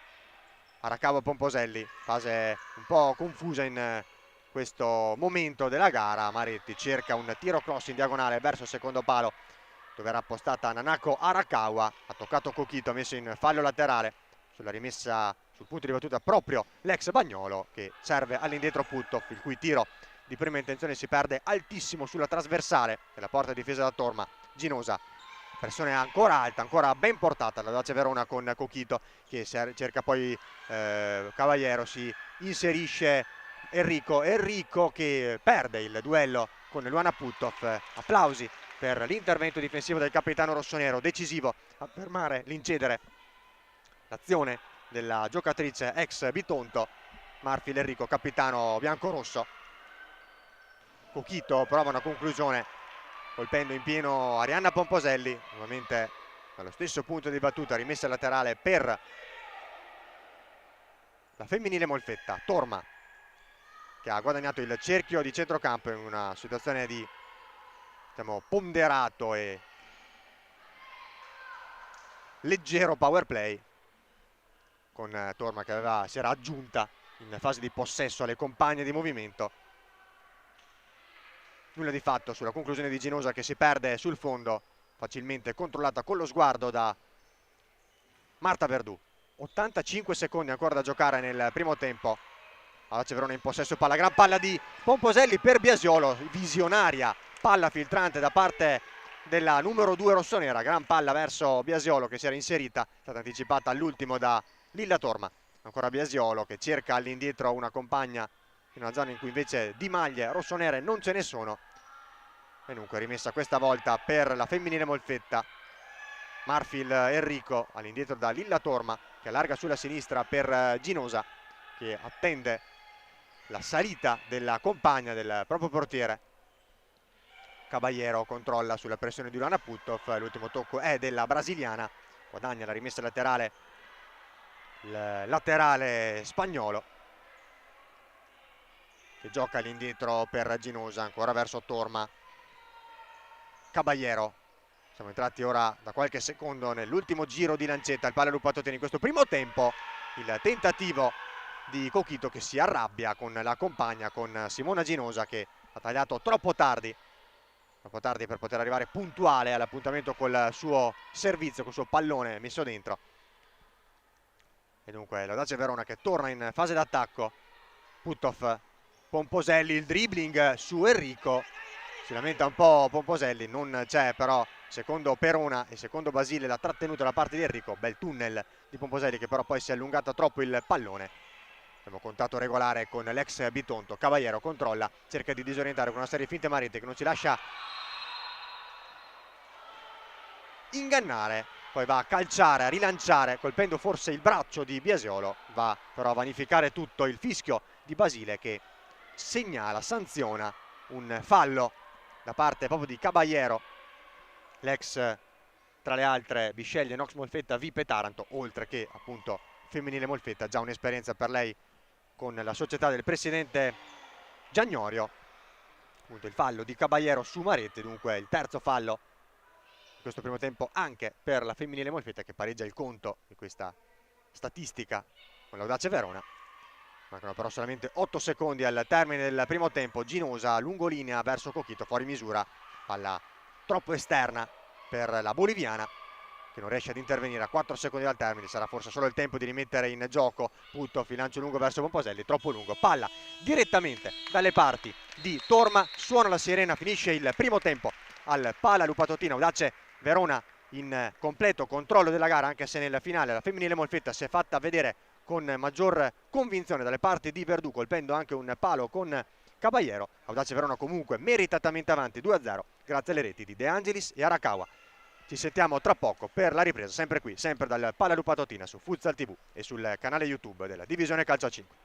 Aracavo Pomposelli, fase un po' confusa in questo momento della gara. Maretti cerca un tiro cross in diagonale verso il secondo palo, dove era appostata Nanako Arakawa. Ha toccato Coquito, ha messo in fallo laterale sulla rimessa sul punto di battuta proprio l'ex Bagnolo, che serve all'indietro Puttov, il cui tiro di prima intenzione si perde altissimo sulla trasversale della porta difesa da Torma. Ginosa, pressione ancora alta, ancora ben portata dall'Audace Verona con Coquito, che cerca poi Caballero, si inserisce Enrico che perde il duello con Luana Puttov. Applausi per l'intervento difensivo del capitano rossonero, decisivo a fermare l'incedere l'azione della giocatrice ex Bitonto. Marfil Enrico, capitano biancorosso. Coquito prova una conclusione colpendo in pieno Arianna Pomposelli, nuovamente dallo stesso punto di battuta, rimessa laterale per la femminile Molfetta. Torma, che ha guadagnato il cerchio di centrocampo in una situazione di, diciamo, ponderato e leggero power play, con Torma che si era aggiunta in fase di possesso alle compagne di movimento. Nulla di fatto sulla conclusione di Ginosa, che si perde sul fondo, facilmente controllata con lo sguardo da Marta Verdù. 85 secondi ancora da giocare nel primo tempo. Audace Verona in possesso palla, gran palla di Pomposelli per Biasiolo, visionaria palla filtrante da parte della numero 2 rossonera, gran palla verso Biasiolo che si era inserita, è stata anticipata all'ultimo da Lilla Torma. Ancora Biasiolo che cerca all'indietro una compagna in una zona in cui invece di maglie rossonere non ce ne sono. E dunque rimessa questa volta per la femminile Molfetta. Marfil Enrico all'indietro da Lilla Torma, che allarga sulla sinistra per Ginosa, che attende la salita della compagna del proprio portiere. Caballero controlla sulla pressione di Luana Puttov, l'ultimo tocco è della brasiliana, guadagna la rimessa laterale il laterale spagnolo, che gioca all'indietro per Ginosa, ancora verso Torma. Caballero, siamo entrati ora da qualche secondo nell'ultimo giro di lancetta, il Pala Lupatotina in questo primo tempo. Il tentativo di Coquito che si arrabbia con la compagna, con Simona Ginosa, che ha tagliato troppo tardi per poter arrivare puntuale all'appuntamento col suo servizio, col suo pallone messo dentro. E dunque l'Audace Verona che torna in fase d'attacco. Puttov, Pomposelli, il dribbling su Enrico, si lamenta un po' Pomposelli, non c'è però secondo Perona e secondo Basile la trattenuta da parte di Enrico. Bel tunnel di Pomposelli, che però poi si è allungata troppo il pallone. Abbiamo contato regolare con l'ex Bitonto. Caballero controlla, cerca di disorientare con una serie di finte Maretti, che non si lascia ingannare, poi va a calciare, a rilanciare, colpendo forse il braccio di Biasiolo. Va però a vanificare tutto il fischio di Basile, che segnala, sanziona un fallo da parte proprio di Caballero, l'ex, tra le altre, Bisceglie, Nox Molfetta, Vipe Taranto, oltre che appunto femminile Molfetta, già un'esperienza per lei con la società del presidente Giagnorio. Appunto il fallo di Caballero su Maretti, dunque il terzo fallo in questo primo tempo anche per la femminile Molfetta, che pareggia il conto di questa statistica con l'Audace Verona. Mancano però solamente 8 secondi al termine del primo tempo. Ginosa lungolinea verso Coquito, fuori misura, palla troppo esterna per la boliviana, che non riesce ad intervenire a 4 secondi dal termine. Sarà forse solo il tempo di rimettere in gioco Puttov, il lancio lungo verso Pomposelli, troppo lungo, palla direttamente dalle parti di Torma. Suona la sirena, finisce il primo tempo al Pala Lupatotina. Audace Verona in completo controllo della gara, anche se nel finale la femminile Molfetta si è fatta vedere con maggior convinzione dalle parti di Verdù, colpendo anche un palo con Caballero. Audace Verona comunque meritatamente avanti 2-0 grazie alle reti di De Angelis e Arakawa. Ci sentiamo tra poco per la ripresa, sempre qui, sempre dal Palla Lupatotina su Futsal TV e sul canale YouTube della Divisione Calcio a 5.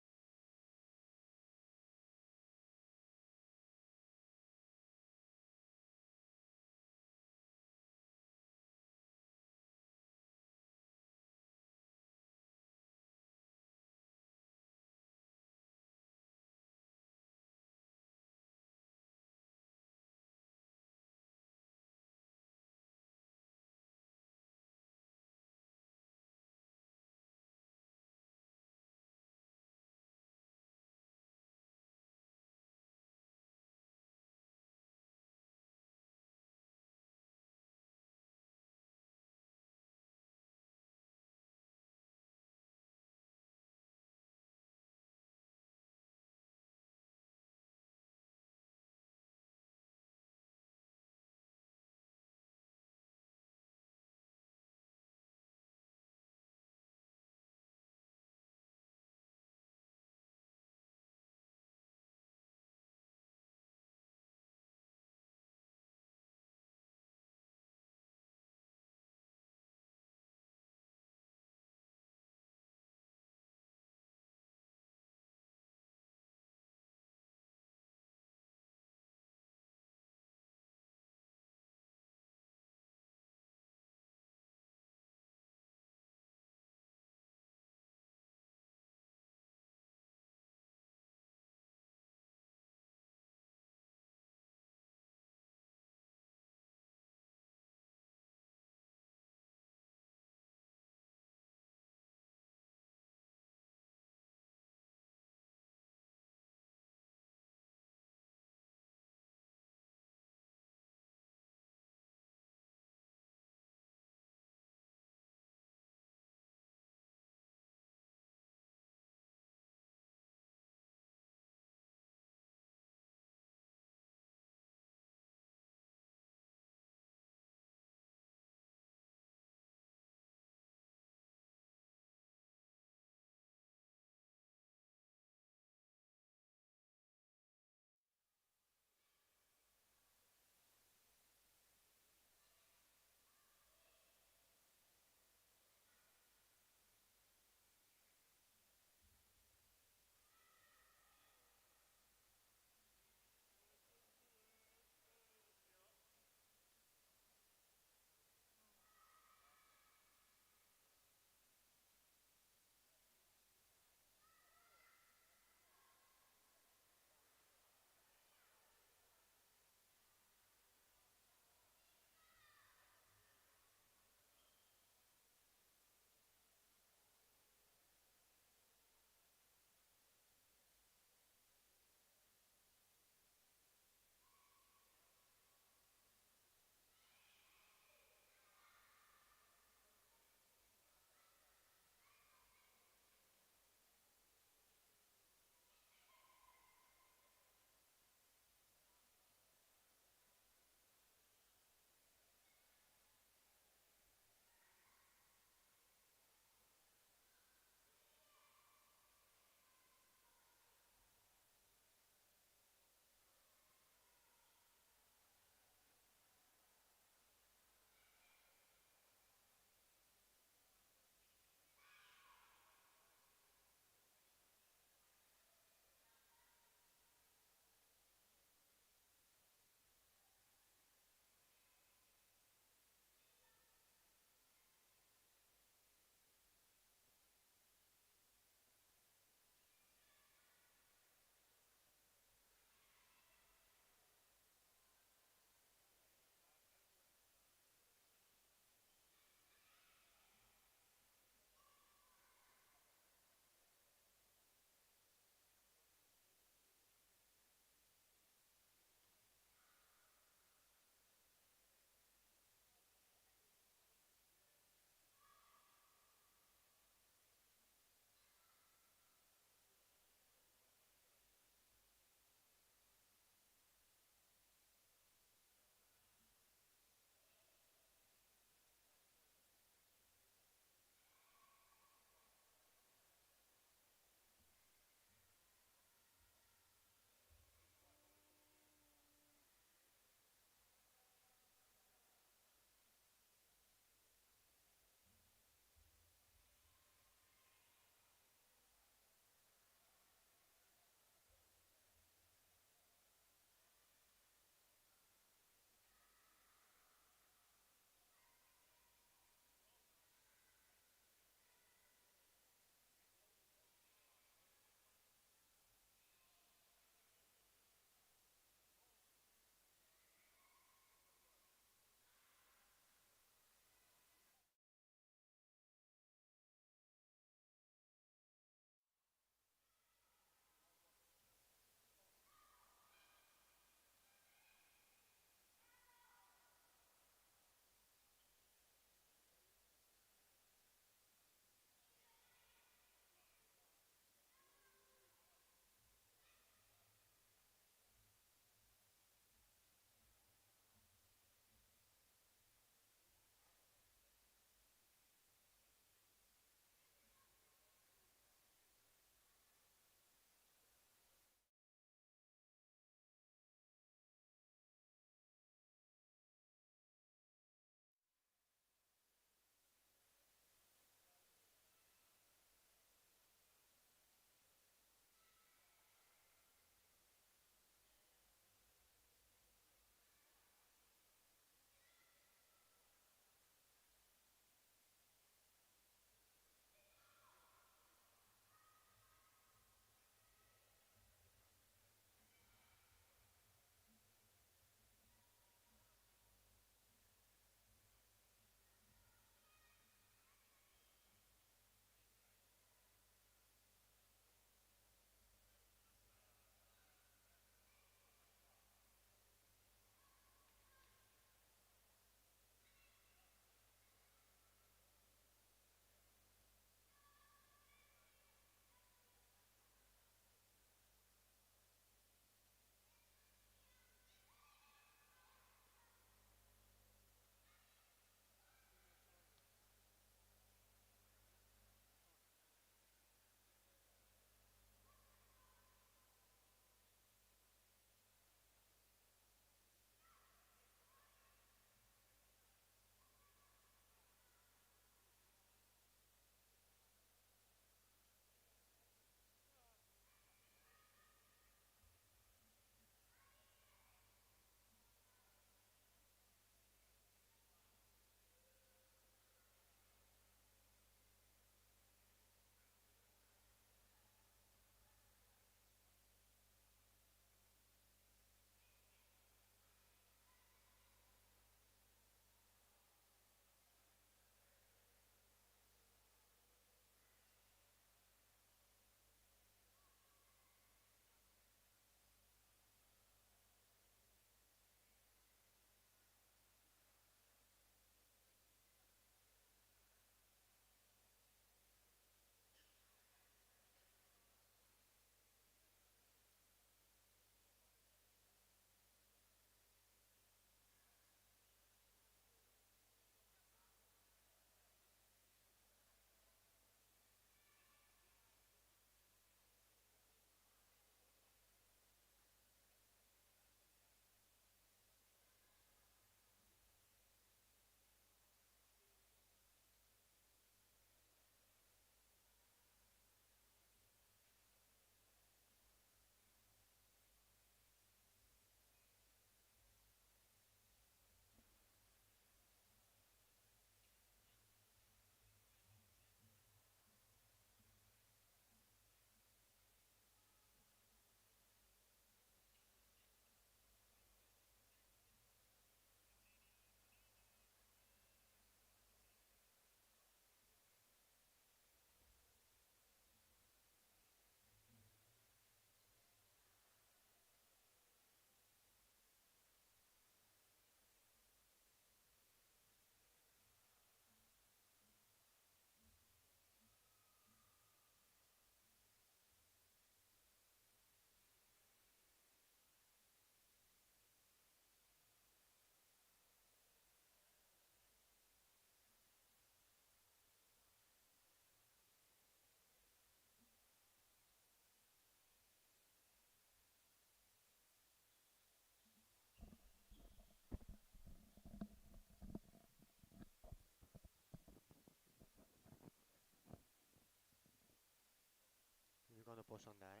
quando posso andare.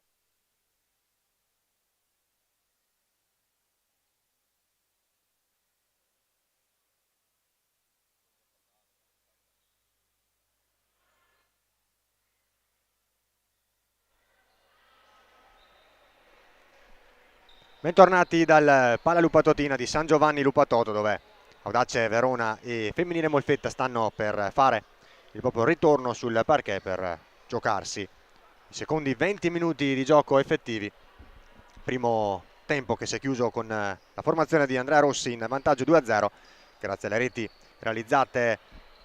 Bentornati dal Pala Lupatotina di San Giovanni Lupatoto, dove Audace Verona e Femminile Molfetta stanno per fare il proprio ritorno sul parquet per giocarsi i secondi 20 minuti di gioco effettivi. Primo tempo che si è chiuso con la formazione di Andrea Rossi in vantaggio 2-0 grazie alle reti realizzate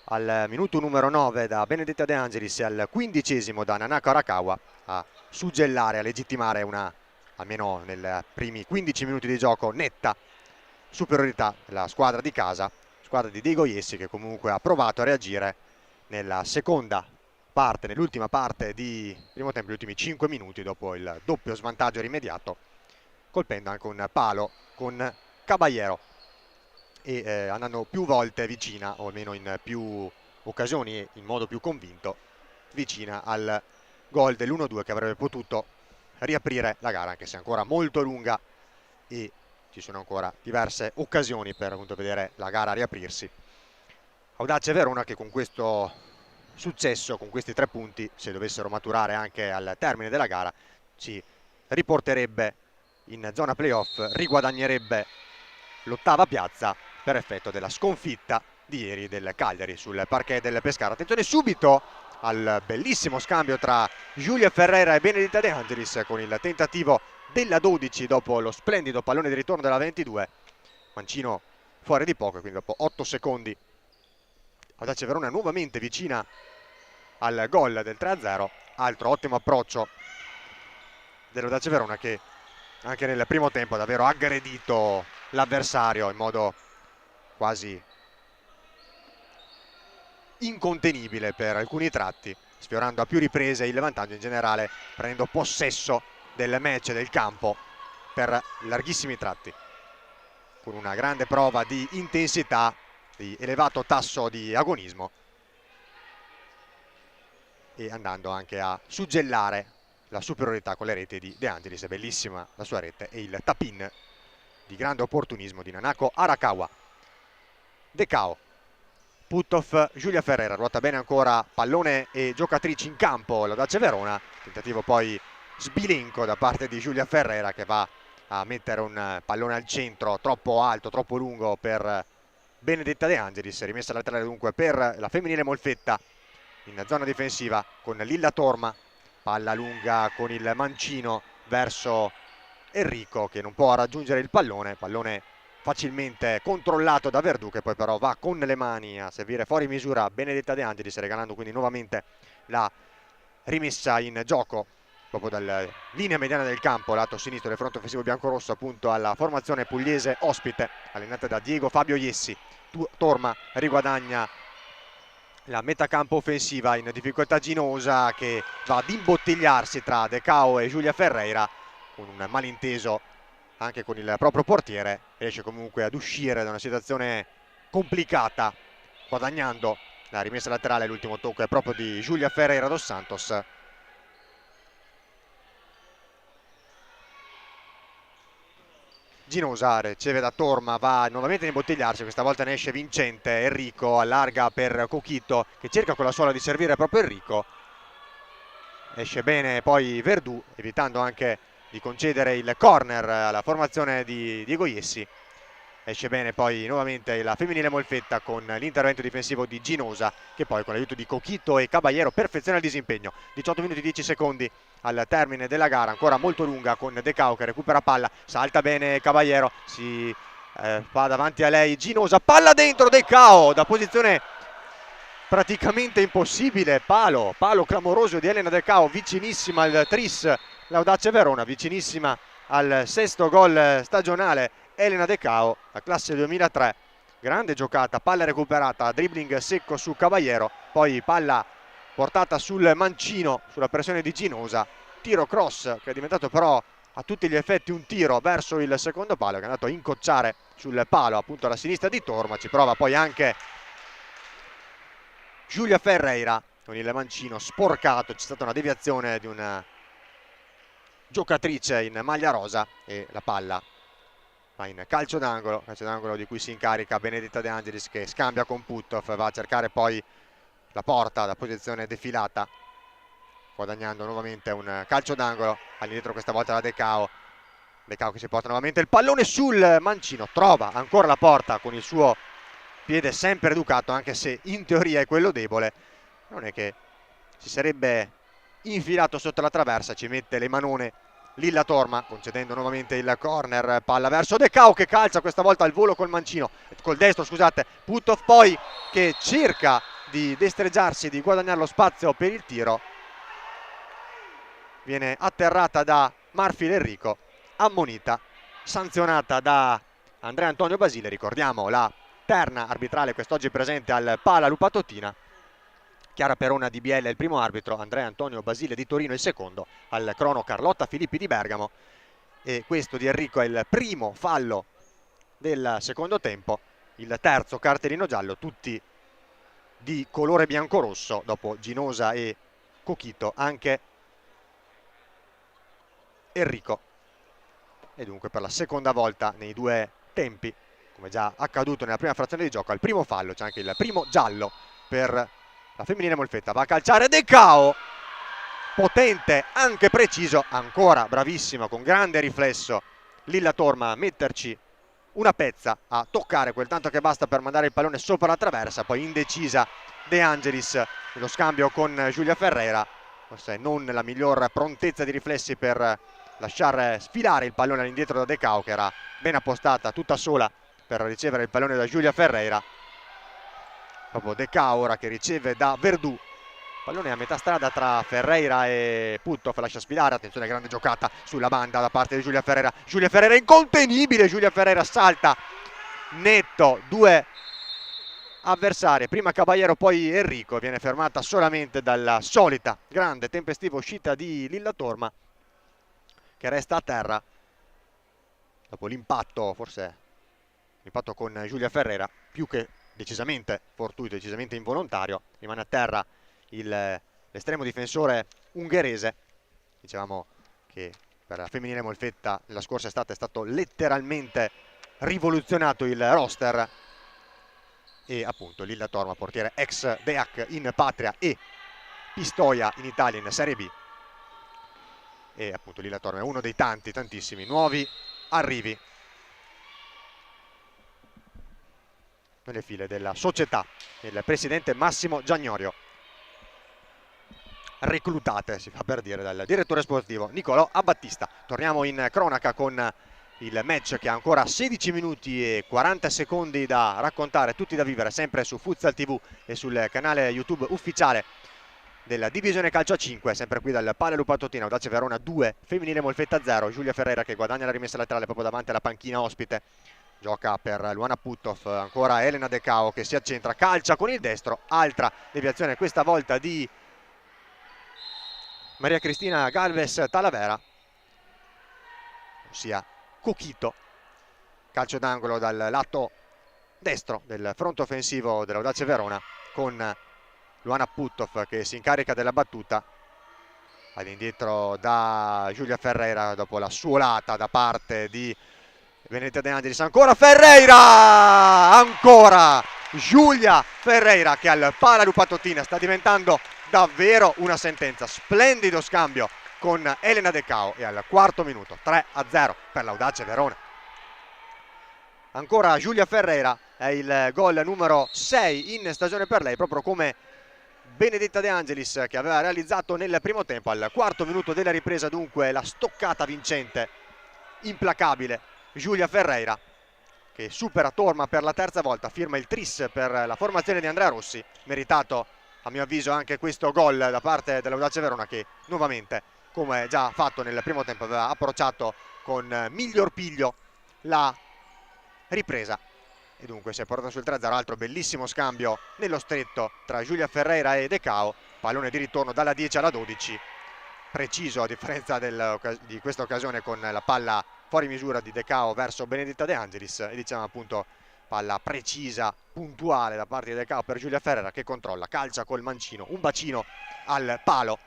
al minuto numero 9 da Benedetta De Angelis e al 15° da Nanako Arakawa a suggellare, a legittimare una, almeno nei primi 15 minuti di gioco, netta superiorità della squadra di casa, squadra di Diego Iessi, che comunque ha provato a reagire nella seconda parte, nell'ultima parte di primo tempo, gli ultimi 5 minuti dopo il doppio svantaggio rimediato, colpendo anche un palo con Caballero e andando più volte vicina, o almeno in più occasioni e in modo più convinto, vicina al gol dell'1-2 che avrebbe potuto riaprire la gara, anche se ancora molto lunga e ci sono ancora diverse occasioni per appunto vedere la gara riaprirsi. Audace Verona che con questo successo, con questi 3 punti, se dovessero maturare anche al termine della gara, ci riporterebbe in zona playoff, riguadagnerebbe l'8ª piazza per effetto della sconfitta di ieri del Cagliari sul parquet del Pescara. Attenzione subito al bellissimo scambio tra Giulia Ferreira e Benedetta De Angelis con il tentativo della 12 dopo lo splendido pallone di ritorno della 22. Mancino fuori di poco, quindi dopo 8 secondi Audace Verona nuovamente vicina al gol del 3-0. Altro ottimo approccio dell'Audace Verona che anche nel primo tempo ha davvero aggredito l'avversario in modo quasi incontenibile per alcuni tratti, sfiorando a più riprese il vantaggio, in generale prendendo possesso del match, del campo per larghissimi tratti, con una grande prova di intensità, di elevato tasso di agonismo e andando anche a suggellare la superiorità con le reti di De Angelis. È bellissima la sua rete e il tap-in di grande opportunismo di Nanako Arakawa. Decao, Puttoff, Giulia Ferreira, ruota bene ancora pallone e giocatrici in campo l'Audace Verona, tentativo poi sbilenco da parte di Giulia Ferreira che va a mettere un pallone al centro troppo alto, troppo lungo per Benedetta De Angelis, rimessa laterale dunque per la Femminile Molfetta in zona difensiva con Lilla Torma, palla lunga con il mancino verso Enrico che non può raggiungere il pallone facilmente controllato da Verdù, che poi però va con le mani a servire fuori misura Benedetta De Angelis, regalando quindi nuovamente la rimessa in gioco proprio dalla linea mediana del campo, lato sinistro del fronte offensivo biancorosso, appunto alla formazione pugliese ospite allenata da Diego Fabio Iessi. Torma riguadagna la metacampo offensiva, in difficoltà Ginosa che va ad imbottigliarsi tra Decao e Giulia Ferreira con un malinteso anche con il proprio portiere. Riesce comunque ad uscire da una situazione complicata guadagnando la rimessa laterale. L'ultimo tocco è proprio di Giulia Ferreira dos Santos. Ginosa riceve da Torma, va nuovamente ad imbottigliarsi, questa volta ne esce vincente. Enrico allarga per Coquito che cerca con la sola di servire proprio Enrico. Esce bene poi Verdù, evitando anche di concedere il corner alla formazione di Diego Iessi. Esce bene poi nuovamente la Femminile Molfetta con l'intervento difensivo di Ginosa che poi con l'aiuto di Coquito e Caballero perfeziona il disimpegno. 18 minuti e 10 secondi al termine della gara, ancora molto lunga, con Decao che recupera palla, salta bene Caballero, si fa davanti a lei Ginosa, palla dentro, Decao da posizione praticamente impossibile, palo clamoroso di Elena Decao, vicinissima al tris l'Audace Verona, vicinissima al 6° gol stagionale Elena Decao, la classe 2003. Grande giocata, palla recuperata, dribbling secco su Caballero, poi palla portata sul mancino, sulla pressione di Ginosa, tiro cross che è diventato però a tutti gli effetti un tiro verso il secondo palo, che è andato a incocciare sul palo appunto alla sinistra di Torma. Ci prova poi anche Giulia Ferreira con il mancino sporcato, c'è stata una deviazione di un giocatrice in maglia rosa, e la palla va in calcio d'angolo di cui si incarica Benedetta De Angelis, che scambia con Puthoff, va a cercare poi la porta da posizione defilata, guadagnando nuovamente un calcio d'angolo. All'indietro questa volta da De Cao che si porta nuovamente il pallone sul mancino, trova ancora la porta con il suo piede sempre educato, anche se in teoria è quello debole. Non è che si sarebbe infilato sotto la traversa, ci mette le manone Lilla Torma, concedendo nuovamente il corner, palla verso De Cao che calcia questa volta al volo col mancino, col destro scusate, Puthoff poi che cerca di destreggiarsi, di guadagnare lo spazio per il tiro, viene atterrata da Marfil Enrico, ammonita, sanzionata da Andrea Antonio Basile. Ricordiamo la terna arbitrale quest'oggi presente al Pala Lupatotina: Chiara Perona di Biella il primo arbitro, Andrea Antonio Basile di Torino il secondo, al crono Carlotta Filippi di Bergamo, e questo di Enrico è il primo fallo del secondo tempo, il terzo cartellino giallo, tutti di colore biancorosso dopo Ginosa e Cochito, anche Enrico. E dunque per la seconda volta nei due tempi, come già accaduto nella prima frazione di gioco, al primo fallo c'è anche il primo giallo per la femminile Molfetta. Va a calciare De Cao, potente, anche preciso, ancora bravissima, con grande riflesso Lilla Torma a metterci una pezza, a toccare quel tanto che basta per mandare il pallone sopra la traversa. Poi indecisa De Angelis nello scambio con Giulia Ferreira, forse non la miglior prontezza di riflessi per lasciare sfilare il pallone all'indietro da De Cao, che era ben appostata tutta sola per ricevere il pallone da Giulia Ferreira. Proprio De Cao ora che riceve da Verdù, pallone a metà strada tra Ferreira e Puthoff, lascia sfilare, attenzione, grande giocata sulla banda da parte di Giulia Ferreira incontenibile, Giulia Ferreira salta netto due avversari, prima Caballero poi Enrico, viene fermata solamente dalla solita grande tempestiva uscita di Lilla Torma, che resta a terra dopo l'impatto, forse l'impatto con Giulia Ferreira, più che decisamente fortuito, decisamente involontario. Rimane a terra l'estremo difensore ungherese. Dicevamo che per la femminile Molfetta nella scorsa estate è stato letteralmente rivoluzionato il roster, e appunto Lilla Torma, portiere ex Deac in patria e Pistoia in Italia in Serie B, e appunto Lilla Torma è uno dei tantissimi nuovi arrivi nelle file della società, il presidente Massimo Giagnorio, reclutate, si fa per dire, dal direttore sportivo Nicolò Abbattista. Torniamo in cronaca con il match che ha ancora 16 minuti e 40 secondi da raccontare, tutti da vivere, sempre su Futsal TV e sul canale YouTube ufficiale della Divisione Calcio a 5, sempre qui dal Pala Lupatotina. Audace Verona 2, femminile Molfetta 0. Giulia Ferreira che guadagna la rimessa laterale proprio davanti alla panchina ospite. Gioca per Luana Puthoff, ancora Elena De Cao che si accentra, calcia con il destro, altra deviazione questa volta di Maria Cristina Galvez Talavera, ossia Cochito. Calcio d'angolo dal lato destro del fronte offensivo dell'Audace Verona, con Luana Puthoff che si incarica della battuta all'indietro da Giulia Ferreira dopo la suolata da parte di Benedetta De Angelis. Ancora Ferreira, ancora Giulia Ferreira che al Pala Lupatotina sta diventando davvero una sentenza. Splendido scambio con Elena De Cao, e al quarto minuto 3-0 per l'Audace Verona. Ancora Giulia Ferreira, è il gol numero 6 in stagione per lei, proprio come Benedetta De Angelis che aveva realizzato nel primo tempo. Al quarto minuto della ripresa dunque la stoccata vincente, implacabile Giulia Ferreira, che supera Torma per la terza volta, firma il tris per la formazione di Andrea Rossi. Meritato a mio avviso anche questo gol da parte dell'Audace Verona, che nuovamente, come già fatto nel primo tempo, aveva approcciato con miglior piglio la ripresa, e dunque si è portato sul 3-0. Altro bellissimo scambio nello stretto tra Giulia Ferreira e De Cao, pallone di ritorno dalla 10 alla 12, preciso a differenza di questa occasione, con la palla fuori misura di De Cao verso Benedetta De Angelis, e diciamo appunto palla precisa, puntuale da parte di De Cao per Giulia Ferreira che controlla, calcia col mancino, un bacino al palo,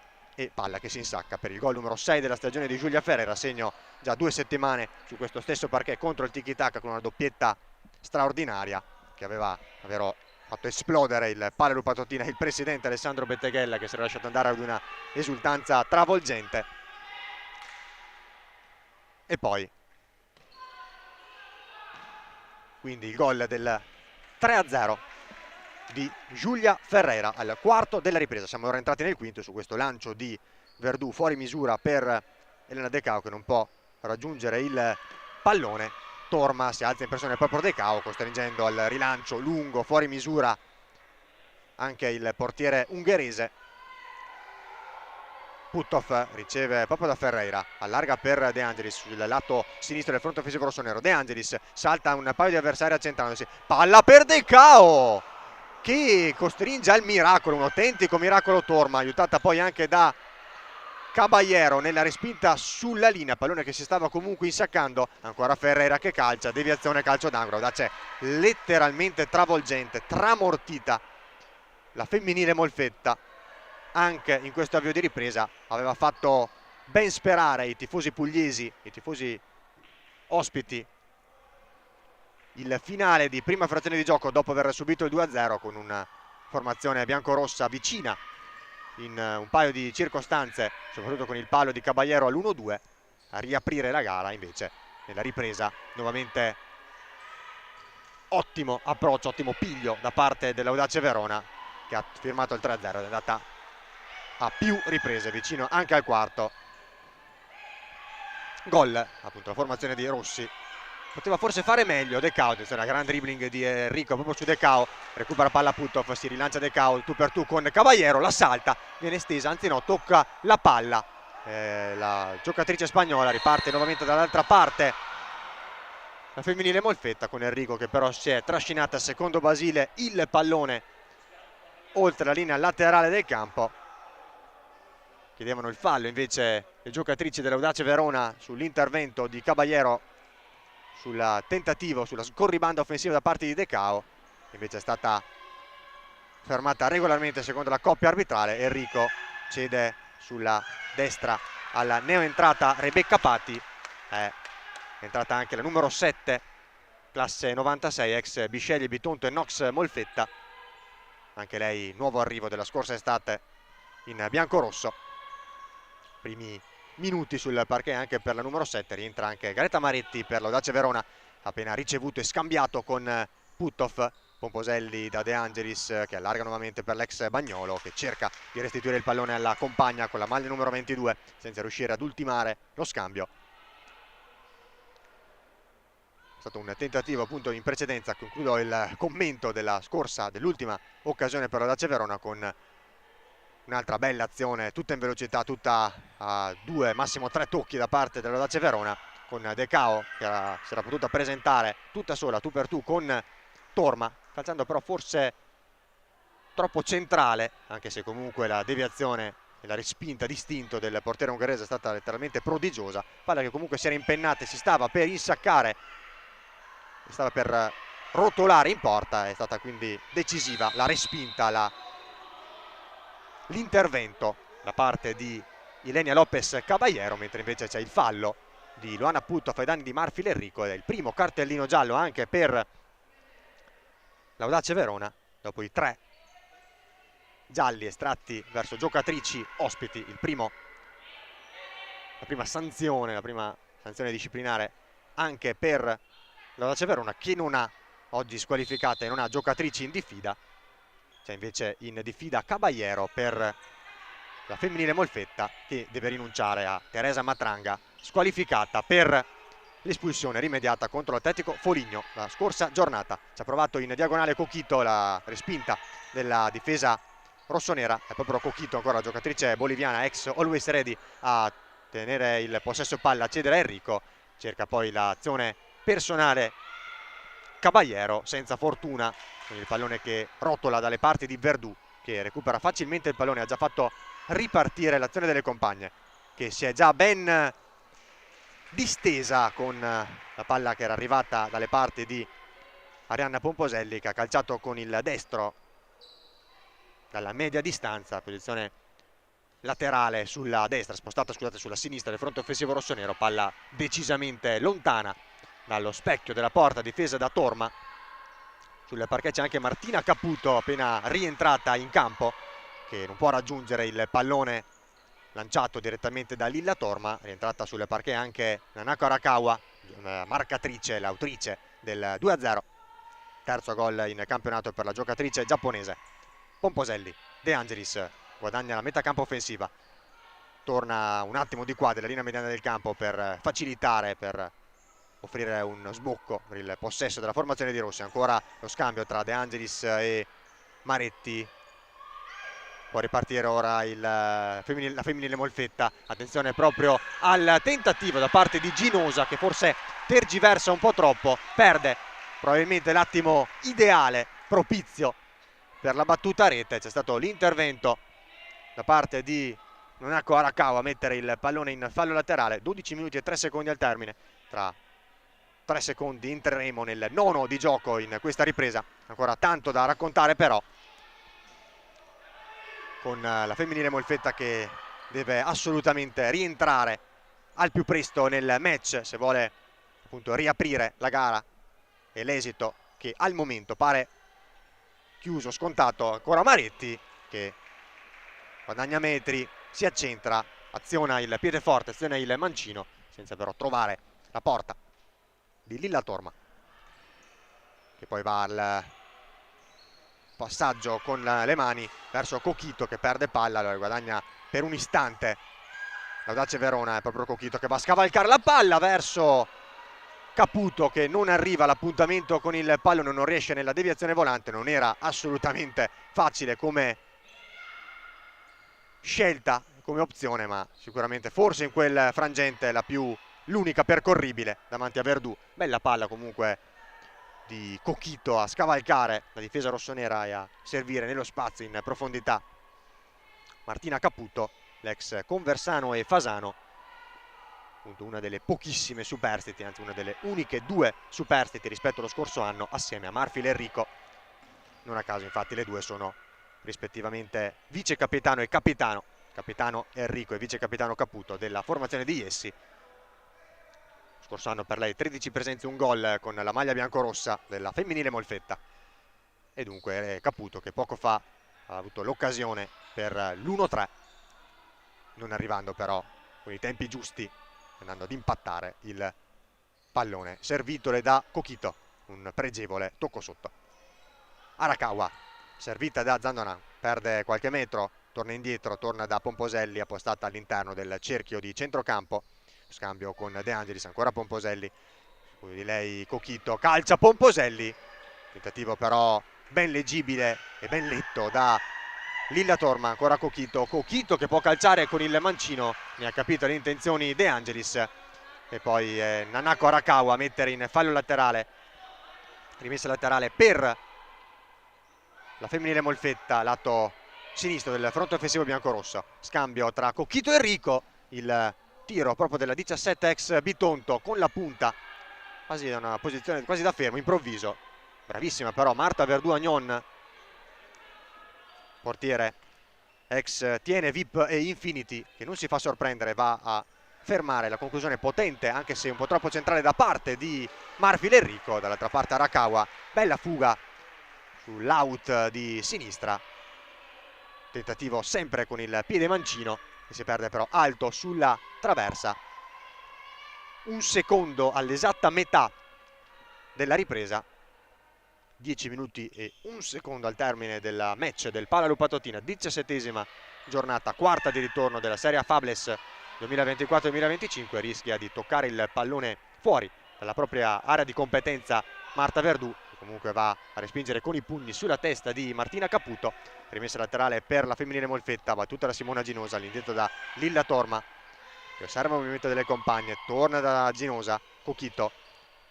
e palla che si insacca per il gol numero 6 della stagione di Giulia Ferreira, segno già 2 settimane su questo stesso parquet contro il tiki-taka con una doppietta straordinaria che aveva davvero fatto esplodere il Palelu Patotina, il presidente Alessandro Betteghella, che si era lasciato andare ad una esultanza travolgente. E poi quindi il gol del 3-0 di Giulia Ferreira al quarto della ripresa. Siamo ora entrati nel quinto su questo lancio di Verdù fuori misura per Elena De Cao, che non può raggiungere il pallone. Torma si alza in pressione proprio De Cao, costringendo al rilancio lungo fuori misura anche il portiere ungherese. Puttoff riceve proprio da Ferreira, allarga per De Angelis sul lato sinistro del fronte offensivo rossonero. De Angelis salta un paio di avversari accentrandosi, palla per De Cao che costringe al miracolo, un autentico miracolo Torma, aiutata poi anche da Caballero nella respinta sulla linea, pallone che si stava comunque insaccando. Ancora Ferreira che calcia, deviazione, calcio d'angolo. Da c'è letteralmente travolgente, tramortita la femminile Molfetta. Anche in questo avvio di ripresa aveva fatto ben sperare i tifosi pugliesi, i tifosi ospiti, il finale di prima frazione di gioco dopo aver subito il 2-0 con una formazione biancorossa vicina in un paio di circostanze, soprattutto con il palo di Caballero all'1-2, a riaprire la gara. Invece nella ripresa nuovamente ottimo approccio, ottimo piglio da parte dell'Audace Verona, che ha firmato il 3-0 ed è andata a più riprese, vicino anche al quarto. Gol, appunto, la formazione di Rossi. Poteva forse fare meglio De Cao, una gran dribbling di Enrico proprio su De Cao, recupera palla Puttoff, si rilancia De Cao tu per tu con Caballero, la salta, viene stesa, anzi no, tocca la palla. La giocatrice spagnola riparte nuovamente dall'altra parte. La femminile Molfetta con Enrico che però si è trascinata secondo Basile il pallone oltre la linea laterale del campo. Chiedevano il fallo invece le giocatrici dell'Audace Verona sull'intervento di Caballero, sul tentativo, sulla scorribanda offensiva da parte di De Cao. Invece è stata fermata regolarmente secondo la coppia arbitrale. Enrico cede sulla destra alla neoentrata Rebecca Patti, è entrata anche la numero 7, classe 96, ex Bisceglie, Bitonto e Nox Molfetta, anche lei nuovo arrivo della scorsa estate in biancorosso. Primi minuti sul parquet anche per la numero 7, rientra anche Garetta Maretti per l'Audace Verona, appena ricevuto e scambiato con Puttoff. Pomposelli da De Angelis che allarga nuovamente per l'ex Bagnolo, che cerca di restituire il pallone alla compagna con la maglia numero 22 senza riuscire ad ultimare lo scambio. È stato un tentativo appunto in precedenza. Concludo il commento dell'ultima occasione per l'Audace Verona con un'altra bella azione tutta in velocità, tutta a 2 massimo 3 tocchi da parte dell'Audace Verona, con De Cao che si era potuta presentare tutta sola, tu per tu con Torma, calciando però forse troppo centrale, anche se comunque la deviazione e la respinta distinto del portiere ungherese è stata letteralmente prodigiosa. Palla che comunque si era impennata e si stava per insaccare, stava per rotolare in porta. È stata quindi decisiva la respinta, l'intervento da parte di Ilenia Lopez Caballero, mentre invece c'è il fallo di Luana Puttoff ai danni di Marfil Enrico ed è il primo cartellino giallo anche per l'Audace Verona dopo i 3 gialli estratti verso giocatrici ospiti. La prima sanzione disciplinare anche per l'Audace Verona, che non ha oggi squalificata e non ha giocatrici in diffida. C'è invece in diffida Caballero per la femminile Molfetta, che deve rinunciare a Teresa Matranga, squalificata per l'espulsione rimediata contro l'Atletico Foligno la scorsa giornata. Ci ha provato in diagonale Coquito, la respinta della difesa rossonera. È proprio Coquito, ancora la giocatrice boliviana ex Always Ready, a tenere il possesso palla, a cedere a Enrico. Cerca poi l'azione personale Caballero, senza fortuna, con il pallone che rotola dalle parti di Verdù, che recupera facilmente il pallone. Ha già fatto ripartire l'azione delle compagne, che si è già ben distesa con la palla che era arrivata dalle parti di Arianna Pomposelli, che ha calciato con il destro dalla media distanza, posizione laterale sulla destra, spostata scusate sulla sinistra del fronte offensivo rossonero, palla decisamente lontana dallo specchio della porta difesa da Torma. Sul parquet c'è anche Martina Caputo appena rientrata in campo, che non può raggiungere il pallone lanciato direttamente da Lilla Torma. Rientrata sul parquet anche Nanako Arakawa, marcatrice, l'autrice del 2-0, terzo gol in campionato per la giocatrice giapponese. Pomposelli, De Angelis guadagna la metà campo offensiva, torna un attimo di qua della linea mediana del campo per facilitare, per offrire un sbocco per il possesso della formazione di Rossi. Ancora lo scambio tra De Angelis e Maretti. Può ripartire ora la femminile Molfetta. Attenzione proprio al tentativo da parte di Ginosa, che forse tergiversa un po' troppo, perde probabilmente l'attimo ideale, propizio per la battuta a rete. C'è stato l'intervento da parte di Nanako Arakawa a mettere il pallone in fallo laterale. 12 minuti e 3 secondi al termine. Tra 3 secondi entreremo nel nono di gioco in questa ripresa. Ancora tanto da raccontare però, con la femminile Molfetta che deve assolutamente rientrare al più presto nel match se vuole appunto riaprire la gara, e l'esito che al momento pare chiuso, scontato. Ancora Maretti che guadagna metri, si accentra, aziona il piede forte, aziona il mancino senza però trovare la porta di Lilla Torma, che poi va al passaggio con le mani verso Coquito che perde palla, allora guadagna per un istante l'Audace Verona. È proprio Coquito che va a scavalcare la palla verso Caputo, che non arriva all'appuntamento con il pallone, non riesce nella deviazione volante. Non era assolutamente facile come scelta, come opzione, ma sicuramente forse in quel frangente l'unica percorribile davanti a Verdù. Bella palla comunque di Coquito a scavalcare la difesa rossonera e a servire nello spazio in profondità Martina Caputo, l'ex Conversano e Fasano, appunto una delle pochissime superstiti, anzi una delle uniche due superstiti rispetto allo scorso anno, assieme a Marfil e Enrico. Non a caso infatti le due sono rispettivamente vice capitano e capitano, capitano Enrico e vice capitano Caputo della formazione di Iessi. Scorso anno per lei 13 presenze, un gol con la maglia biancorossa della femminile Molfetta. E dunque Caputo, che poco fa ha avuto l'occasione per l'1-3, non arrivando però con i tempi giusti, andando ad impattare il pallone servitole da Coquito. Un pregevole tocco sotto. Arakawa, servita da Zandonan, perde qualche metro, torna indietro, torna da Pomposelli, appostata all'interno del cerchio di centrocampo. Scambio con De Angelis, ancora Pomposelli, su di lei Coquito, calcia Pomposelli, tentativo però ben leggibile e ben letto da Lilla Torma. Ancora Coquito, Coquito che può calciare con il mancino, ne ha capito le intenzioni De Angelis, e poi Nanako Arakawa a mettere in fallo laterale, rimessa laterale per la femminile Molfetta, lato sinistro del fronte offensivo biancorosso. Scambio tra Coquito e Enrico, il tiro proprio della 17 ex Bitonto con la punta, quasi da una posizione quasi da fermo, improvviso. Bravissima però Marta Verdù Agnon, portiere ex Tiene, VIP e Infinity, che non si fa sorprendere, va a fermare la conclusione potente, anche se un po' troppo centrale da parte di Marfil Enrico. Dall'altra parte Arakawa, bella fuga sull'out di sinistra, tentativo sempre con il piede mancino che si perde però alto sulla traversa. Un secondo all'esatta metà della ripresa, 10 minuti e un secondo al termine del match del Palalu Patotina, 17esima giornata, quarta di ritorno della Serie A Fables 2024-2025. Rischia di toccare il pallone fuori dalla propria area di competenza Marta Verdù, che comunque va a respingere con i pugni sulla testa di Martina Caputo. Rimessa laterale per la femminile Molfetta, battuta da Simona Ginosa, all'indietro da Lilla Torma, che osserva il movimento delle compagne, torna da Ginosa, Coquito,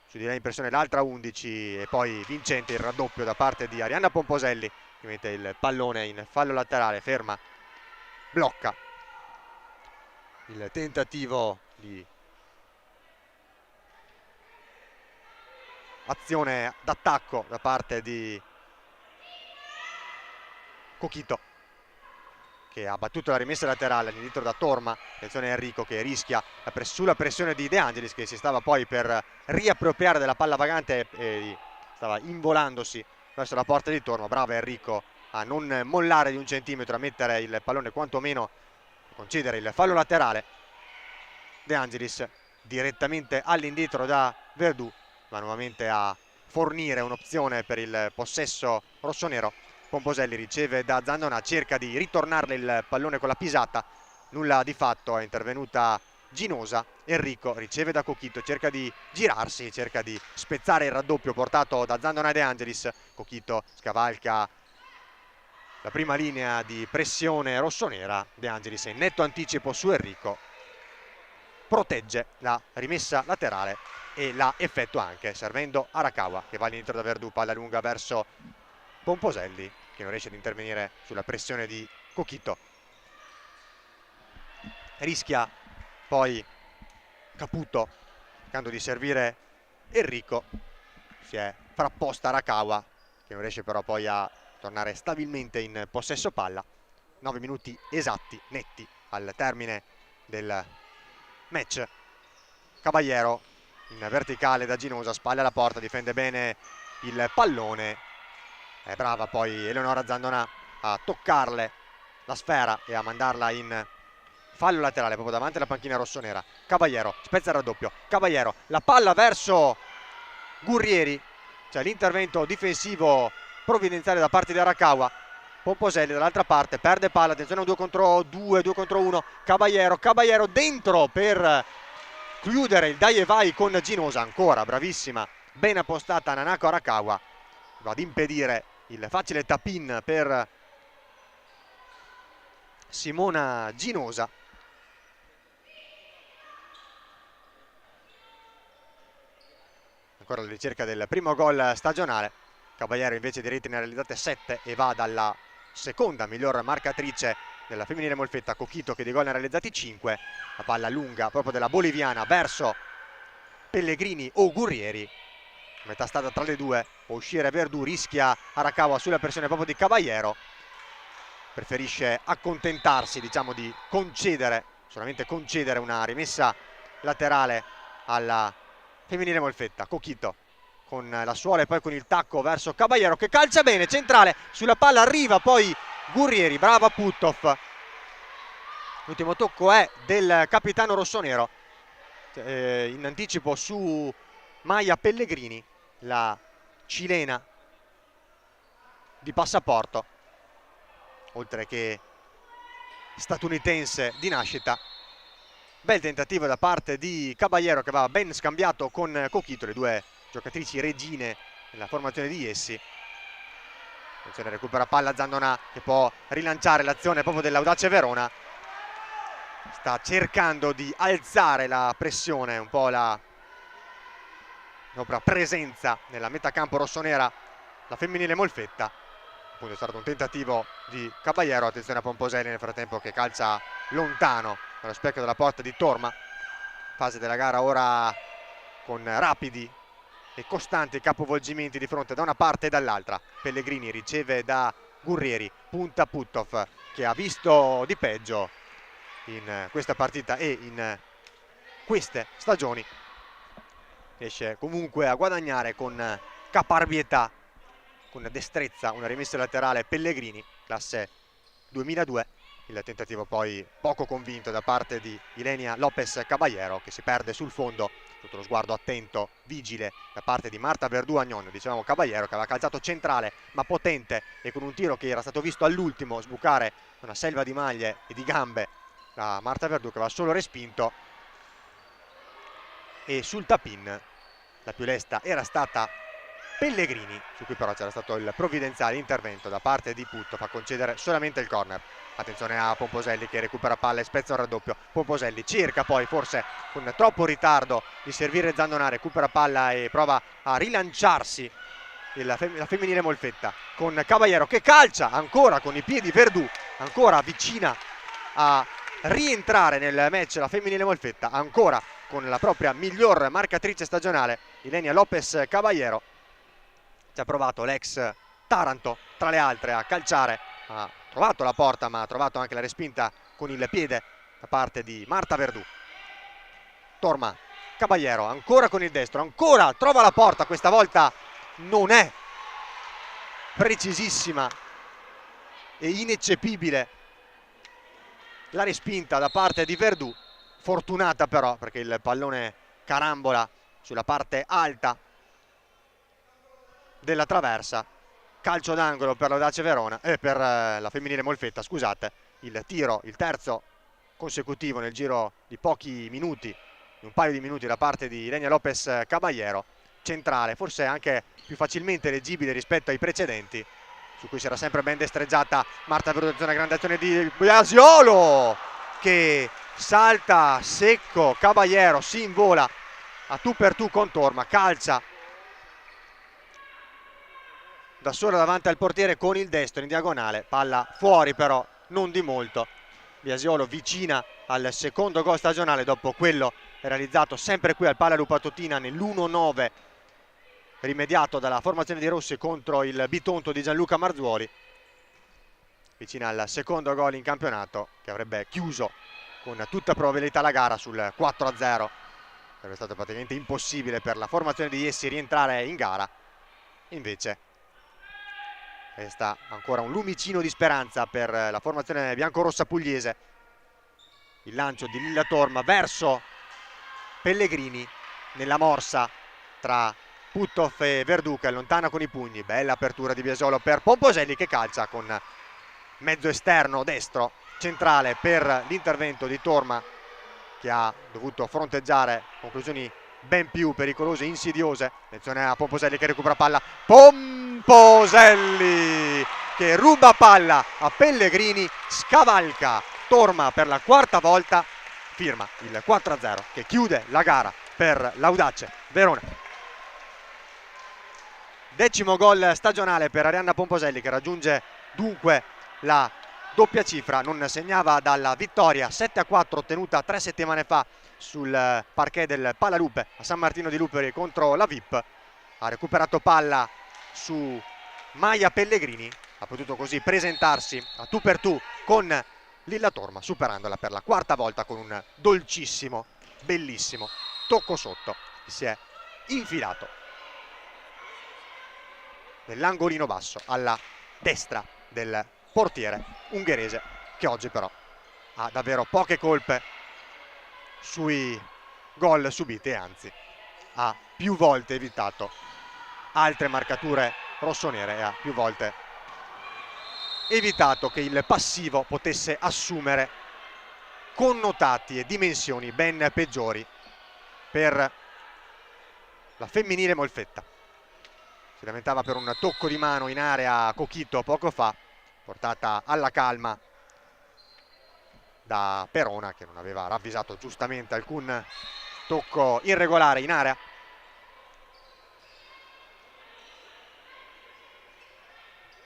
su di lei in pressione l'altra 11, e poi vincente il raddoppio da parte di Arianna Pomposelli, che mette il pallone in fallo laterale, ferma, blocca il tentativo di azione d'attacco da parte di Coquito, che ha battuto la rimessa laterale all'indietro da Torma. Attenzione Enrico che rischia sulla pressione di De Angelis, che si stava poi per riappropriare della palla vagante e stava involandosi verso la porta di Torma. Bravo Enrico a non mollare di un centimetro, a mettere il pallone quantomeno, a concedere il fallo laterale. De Angelis direttamente all'indietro da Verdù, va nuovamente a fornire un'opzione per il possesso rossonero. Pomposelli riceve da Zandona, cerca di ritornarle il pallone con la pisata, nulla di fatto, è intervenuta Ginosa. Enrico riceve da Coquito, cerca di girarsi, cerca di spezzare il raddoppio portato da Zandona e De Angelis. Coquito scavalca la prima linea di pressione rossonera, De Angelis in netto anticipo su Enrico, protegge la rimessa laterale e la effettua anche servendo Arakawa, che va all'indietro da Verdù, palla lunga verso Pomposelli che non riesce ad intervenire sulla pressione di Coquito. Rischia poi Caputo, cercando di servire Enrico, si è frapposta Arakawa che non riesce però poi a tornare stabilmente in possesso palla. 9 minuti esatti, netti, al termine del match. Caballero in verticale da Ginosa, spalle alla porta, difende bene il pallone. È brava poi Eleonora Zandona a toccarle la sfera e a mandarla in fallo laterale proprio davanti alla panchina rossonera. Caballero spezza il raddoppio, Caballero, la palla verso Gurrieri, cioè l'intervento difensivo provvidenziale da parte di Arakawa. Pomposelli dall'altra parte perde palla, attenzione, 2 contro 2, 2 contro 1. Caballero dentro per chiudere il dai e vai con Ginosa, ancora bravissima, ben appostata Nanako Arakawa, va ad impedire il facile tap-in per Simona Ginosa. Ancora la ricerca del primo gol stagionale. Caballero invece di reti ne ha realizzate 7 e va dalla seconda miglior marcatrice della femminile Molfetta, Coquito, che di gol ne ha realizzati 5. La palla lunga proprio della boliviana verso Pellegrini o Gurrieri, metà strada tra le due, può uscire Verdù, rischia Arakawa sulla pressione proprio di Caballero, preferisce accontentarsi, diciamo, di concedere, solamente concedere una rimessa laterale alla femminile Molfetta. Coquito con la suola e poi con il tacco verso Caballero che calcia bene, centrale, sulla palla arriva poi Gurrieri, brava Putthoff. L'ultimo tocco è del capitano rossonero, in anticipo su Maya Pellegrini, la cilena di passaporto, oltre che statunitense di nascita. Bel tentativo da parte di Caballero che va ben scambiato con Coquito, le due giocatrici regine nella formazione di Jessi. Attenzione, recupera palla Zandona che può rilanciare l'azione proprio dell'Audace Verona. Sta cercando di alzare la pressione, un po' la propria presenza nella metacampo rossonera, la femminile Molfetta. Appunto è stato un tentativo di Caballero, attenzione a Pomposelli nel frattempo che calcia lontano dallo specchio della porta di Torma. Fase della gara ora con rapidi e costanti capovolgimenti di fronte da una parte e dall'altra. Pellegrini riceve da Gurrieri, punta Putthoff che ha visto di peggio in questa partita e in queste stagioni. Riesce comunque a guadagnare con caparbietà, con destrezza, una rimessa laterale Pellegrini, classe 2002. Il tentativo poi poco convinto da parte di Ilenia Lopez Caballero che si perde sul fondo, sotto lo sguardo attento, vigile da parte di Marta Verdù Agnon. Dicevamo Caballero che aveva calciato centrale ma potente e con un tiro che era stato visto all'ultimo sbucare una selva di maglie e di gambe da Marta Verdù, che aveva solo respinto. E sul tap-in la più lesta era stata Pellegrini, su cui però c'era stato il provvidenziale intervento da parte di Putthoff a concedere solamente il corner. Attenzione a Pomposelli che recupera palla e spezza un raddoppio. Pomposelli cerca poi, forse con troppo ritardo, di servire Zandona, recupera palla e prova a rilanciarsi la femminile Molfetta con Caballero che calcia ancora con i piedi. Verdù ancora vicina a rientrare nel match, la femminile Molfetta ancora con la propria miglior marcatrice stagionale Ilenia Lopez Caballero. Ci ha provato l'ex Taranto tra le altre a calciare, a trovato la porta, ma ha trovato anche la respinta con il piede da parte di Marta Verdú. Torma, Caballero, ancora con il destro, ancora trova la porta, questa volta non è precisissima e ineccepibile la respinta da parte di Verdú, fortunata però perché il pallone carambola sulla parte alta della traversa. Calcio d'angolo per l'Audace Verona e per la femminile Molfetta, scusate. Il tiro, il terzo consecutivo nel giro di pochi minuti, di un paio di minuti da parte di Ilenia Lopez Caballero, centrale, forse anche più facilmente leggibile rispetto ai precedenti, su cui si era sempre ben destreggiata Marta Verdú. Zona grande azione di Biasiolo che salta secco, Caballero si invola a tu per tu con Torma, calcia da sola davanti al portiere con il destro in diagonale, palla fuori però non di molto. Biasiolo vicina al secondo gol stagionale dopo quello realizzato sempre qui al Palla Patotina nell'1-9 rimediato dalla formazione di Rossi contro il Bitonto di Gianluca Marzuoli, vicina al secondo gol in campionato che avrebbe chiuso con tutta probabilità la gara sul 4-0. Sarebbe stato praticamente impossibile per la formazione di Iessi rientrare in gara, invece resta ancora un lumicino di speranza per la formazione biancorossa pugliese. Il lancio di Lilla Torma verso Pellegrini nella morsa tra Puttoff e Verdú che allontana con i pugni. Bella apertura di Biasiolo per Pomposelli che calcia con mezzo esterno destro centrale per l'intervento di Torma, che ha dovuto fronteggiare conclusioni ben più pericolose e insidiose. Attenzione a Pomposelli che recupera palla. Pomposelli che ruba palla a Pellegrini, scavalca Torma per la quarta volta, firma il 4-0 che chiude la gara per l'Audace Verona. 10° gol stagionale per Arianna Pomposelli, che raggiunge dunque la doppia cifra. Non segnava dalla vittoria 7-4 ottenuta 3 settimane fa sul parquet del Palalupe a San Martino di Luperi contro la VIP. Ha recuperato palla su Maia Pellegrini, ha potuto così presentarsi a tu per tu con Lilla Torma, superandola per la quarta volta con un dolcissimo, bellissimo tocco sotto che si è infilato nell'angolino basso alla destra del portiere ungherese, che oggi però ha davvero poche colpe sui gol subiti e anzi ha più volte evitato altre marcature rossonere e ha più volte evitato che il passivo potesse assumere connotati e dimensioni ben peggiori per la femminile Molfetta. Si lamentava per un tocco di mano in area Cochito poco fa, portata alla calma da Perona, che non aveva ravvisato giustamente alcun tocco irregolare in area.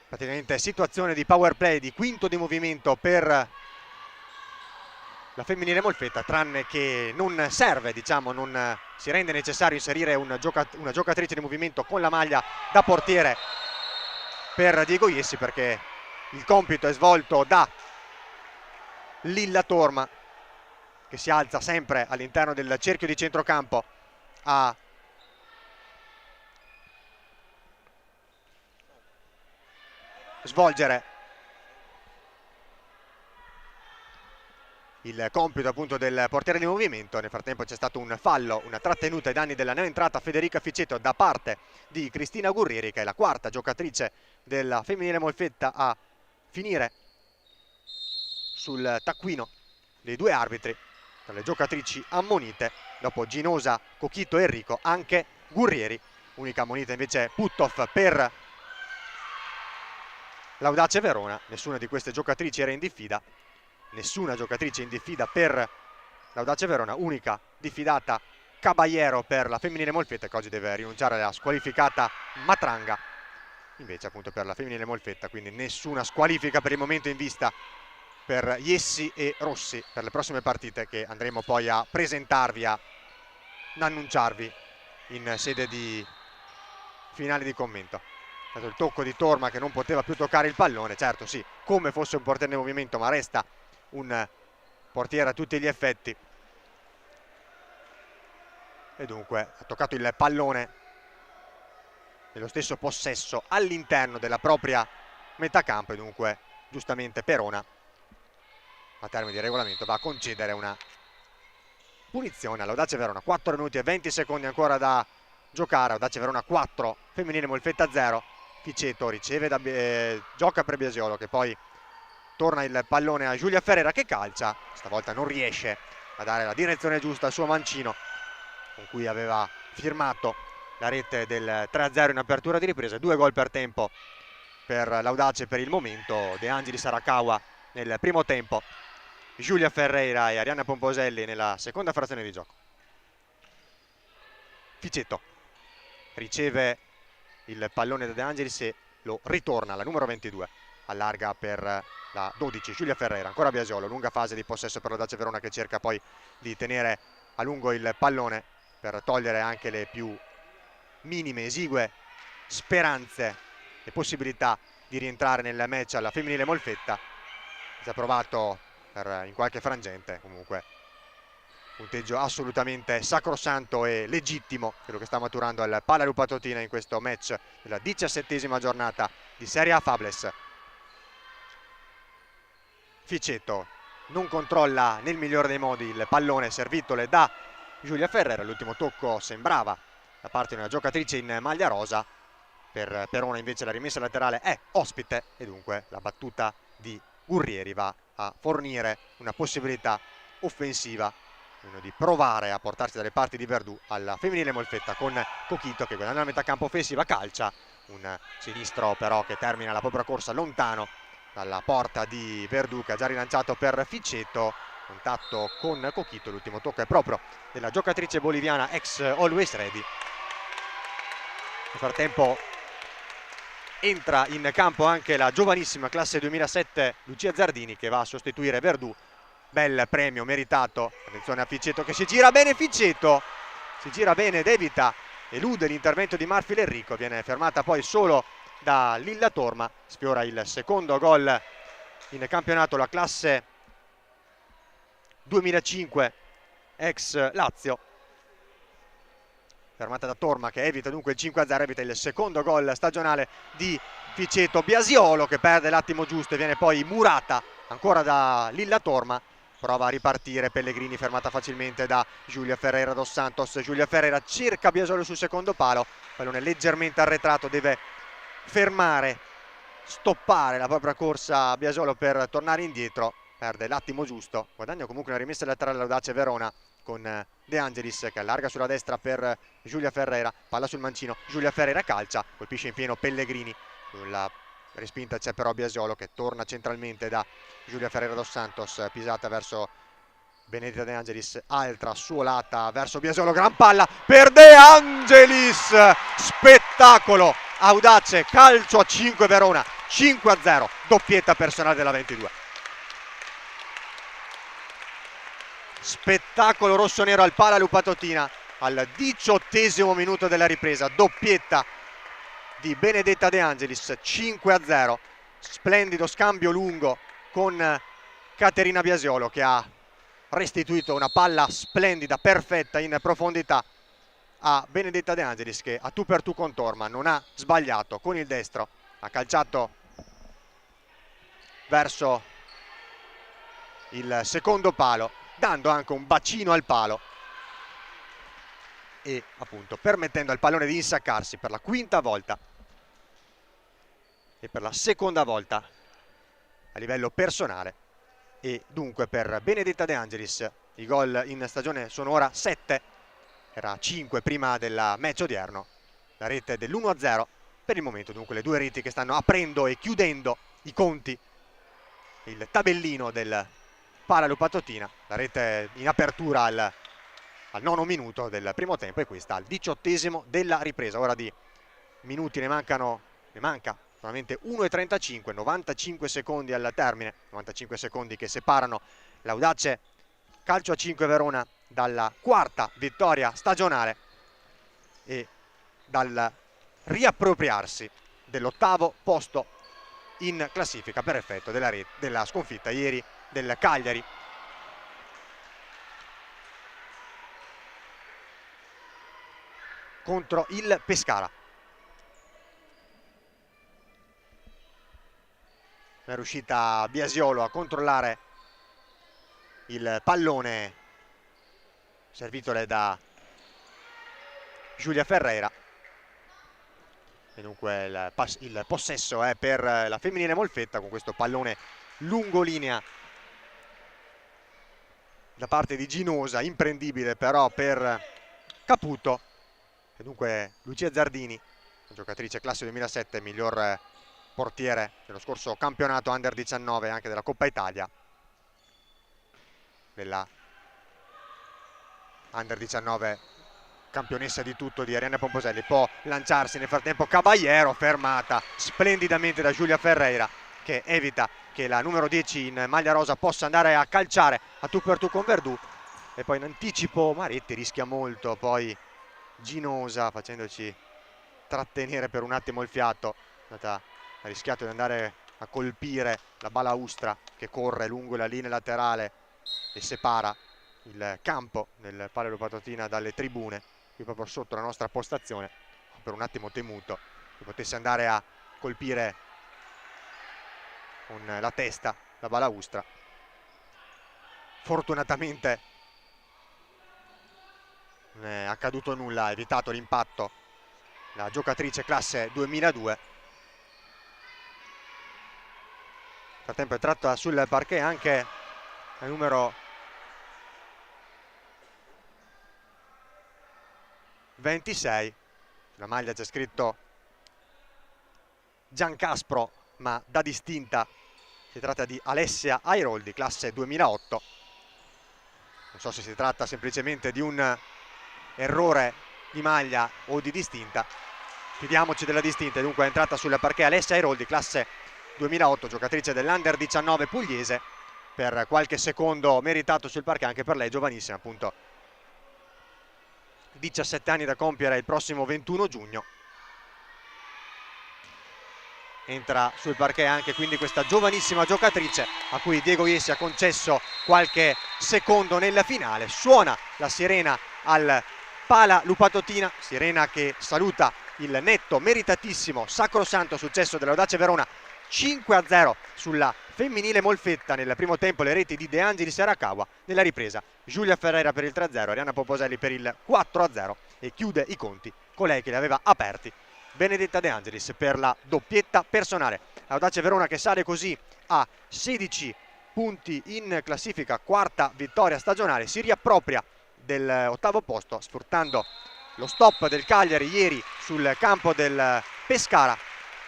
Praticamente situazione di power play, di quinto di movimento per la femminile Molfetta, tranne che non serve, diciamo, non si rende necessario inserire una giocatrice di movimento con la maglia da portiere per Diego Iessi, perché il compito è svolto da Lilla Torma, che si alza sempre all'interno del cerchio di centrocampo a svolgere il compito appunto del portiere di movimento. Nel frattempo c'è stato un fallo, una trattenuta ai danni della neoentrata Federica Ficeto da parte di Cristina Gurrieri, che è la quarta giocatrice della femminile Molfetta a finire sul taccuino dei due arbitri. Tra le giocatrici ammonite, dopo Ginosa, Cochito e Enrico, anche Gurrieri. Unica ammonita invece Puttoff per l'Audace Verona. Nessuna di queste giocatrici era in diffida. Nessuna giocatrice in diffida per l'Audace Verona, unica diffidata Caballero per la femminile Molfetta, che oggi deve rinunciare alla squalificata Matranga, invece appunto per la femminile Molfetta, quindi nessuna squalifica per il momento in vista per Iessi e Rossi per le prossime partite che andremo poi a presentarvi, a annunciarvi in sede di finale di commento. dato il tocco di Torma che non poteva più toccare il pallone, certo sì, come fosse un portiere in movimento, ma resta un portiere a tutti gli effetti. E dunque ha toccato il pallone nello stesso possesso all'interno della propria metà campo e dunque giustamente Perona a termine di regolamento va a concedere una punizione all'Audace Verona. 4 minuti e 20 secondi ancora da giocare. Audace Verona 4, Femminile Molfetta 0. Ficeto riceve gioca per Biasiolo che poi torna il pallone a Giulia Ferreira che calcia, stavolta non riesce a dare la direzione giusta al suo mancino con cui aveva firmato la rete del 3-0 in apertura di ripresa. 2 gol per tempo per l'Audace per il momento. De Angelis Arakawa nel primo tempo, Giulia Ferreira e Arianna Pomposelli nella seconda frazione di gioco. Ficeto riceve il pallone da De Angelis e lo ritorna alla numero 22, allarga per la 12 Giulia Ferreira, ancora Biasiolo, lunga fase di possesso per l'Audace Verona che cerca poi di tenere a lungo il pallone per togliere anche le più minime, esigue speranze e possibilità di rientrare nel match alla Femminile Molfetta. Si è provato in qualche frangente, comunque punteggio assolutamente sacrosanto e legittimo quello che sta maturando al Pala Patotina in questo match della 17ª giornata di Serie A Fables. Ficeto non controlla nel migliore dei modi il pallone servitole da Giulia Ferreira, l'ultimo tocco sembrava da parte di una giocatrice in maglia rosa. Per Perona invece la rimessa laterale è ospite e dunque la battuta di Gurrieri va a fornire una possibilità offensiva di provare a portarsi dalle parti di Verdù alla Femminile Molfetta con Cochito che guadagna la metà campo offensiva, calcia un sinistro però che termina la propria corsa lontano dalla porta di Verdù che ha già rilanciato per Ficeto. Contatto con Cochito, l'ultimo tocco è proprio della giocatrice boliviana ex Always Ready. Nel frattempo entra in campo anche la giovanissima classe 2007 Lucia Zardini che va a sostituire Verdù. Bel premio meritato, attenzione a Ficeto che si gira bene, Ficeto si gira bene ed evita, elude l'intervento di Marfil Enrico, viene fermata poi solo da Lilla Torma. Sfiora il secondo gol in campionato la classe 2005 ex Lazio, fermata da Torma che evita dunque il 5-0, evita il secondo gol stagionale di Ficeto. Biasiolo che perde l'attimo giusto e viene poi murata ancora da Lilla Torma. Prova a ripartire Pellegrini, fermata facilmente da Giulia Ferreira dos Santos. Giulia Ferreira cerca Biasiolo sul secondo palo, pallone leggermente arretrato, deve fermare, stoppare la propria corsa Biasiolo per tornare indietro, perde l'attimo giusto, guadagna comunque una rimessa laterale all'Audace Verona con De Angelis che allarga sulla destra per Giulia Ferreira, palla sul mancino, Giulia Ferreira calcia, colpisce in pieno Pellegrini, sulla respinta c'è però Biasiolo che torna centralmente da Giulia Ferreira dos Santos, pisata verso Benedetta De Angelis, altra suolata verso Biasiolo, gran palla per De Angelis, spettacolo, Audace, calcio a 5 Verona, 5-0, doppietta personale della 22. Spettacolo rossonero al Pala Patotina al 18° minuto della ripresa, doppietta di Benedetta De Angelis, 5-0, splendido scambio lungo con Caterina Biasiolo che ha restituito una palla splendida, perfetta in profondità a Benedetta De Angelis che a tu per tu con Torma non ha sbagliato, con il destro ha calciato verso il secondo palo, dando anche un bacino al palo e appunto permettendo al pallone di insaccarsi per la quinta volta e per la seconda volta a livello personale. E dunque per Benedetta De Angelis i gol in stagione sono ora 7, era 5 prima del match odierno, la rete dell'1-0 per il momento, dunque le due reti che stanno aprendo e chiudendo i conti, il tabellino del Pala Patotina, la rete in apertura al 9° minuto del primo tempo e questa al 18° della ripresa. Ora di minuti ne manca solamente 1,35, 95 secondi al termine, 95 secondi che separano l'Audace Calcio a 5 Verona dalla quarta vittoria stagionale e dal riappropriarsi dell'8º posto in classifica per effetto della sconfitta ieri del Cagliari. Contro il Pescara. È riuscita Biasiolo a controllare il pallone servitole da Giulia Ferreira. E dunque il possesso è per la femminile Molfetta, con questo pallone lungolinea da parte di Ginosa, imprendibile però per Caputo. E dunque Lucia Zardini, giocatrice classe 2007, miglior portiere dello scorso campionato Under 19 anche della Coppa Italia, della Under 19 campionessa di tutto di Arianna Pomposelli. Può lanciarsi nel frattempo Caballero, fermata splendidamente da Giulia Ferreira, che evita che la numero 10 in maglia rosa possa andare a calciare a tu per tu con Verdù. E poi in anticipo Maretti rischia molto, poi Ginosa facendoci trattenere per un attimo il fiato, ha rischiato di andare a colpire la balaustra che corre lungo la linea laterale e separa il campo del Palio Patotina dalle tribune, qui proprio sotto la nostra postazione. Per un attimo temuto che potesse andare a colpire con la testa la balaustra. Fortunatamente non è accaduto nulla, ha evitato l'impatto la giocatrice classe 2002. Nel frattempo è tratta sul parquet anche il numero 26, la maglia c'è scritto Giancaspro, ma da distinta si tratta di Alessia Airoldi, classe 2008. Non so se si tratta semplicemente di un errore di maglia o di distinta, fidiamoci della distinta. Dunque è entrata sul parquet Alessia Airoldi, classe 2008, giocatrice dell'Under 19 pugliese, per qualche secondo meritato sul parquet anche per lei, giovanissima, appunto 17 anni da compiere il prossimo 21 giugno. Entra sul parquet anche quindi questa giovanissima giocatrice a cui Diego Iesi ha concesso qualche secondo nella finale. Suona la sirena al Pala Lupatotina, sirena che saluta il netto, meritatissimo, sacrosanto successo dell'Audace Verona, 5-0 sulla femminile Molfetta. Nel primo tempo le reti di De Angelis e Arakawa, nella ripresa Giulia Ferreira per il 3-0, Arianna Poposelli per il 4-0 e chiude i conti colei che li aveva aperti, Benedetta De Angelis, per la doppietta personale. Audace Verona che sale così a 16 punti in classifica, quarta vittoria stagionale, si riappropria dell'8º posto sfruttando lo stop del Cagliari ieri sul campo del Pescara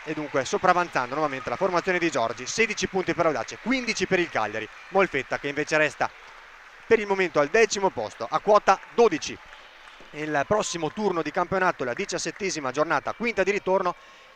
e dunque sopravanzando nuovamente la formazione di Giorgi. 16 punti per Audace, 15 per il Cagliari. Molfetta che invece resta per il momento al 10° posto a quota 12. Il prossimo turno di campionato, la 17ª giornata, quinta di ritorno,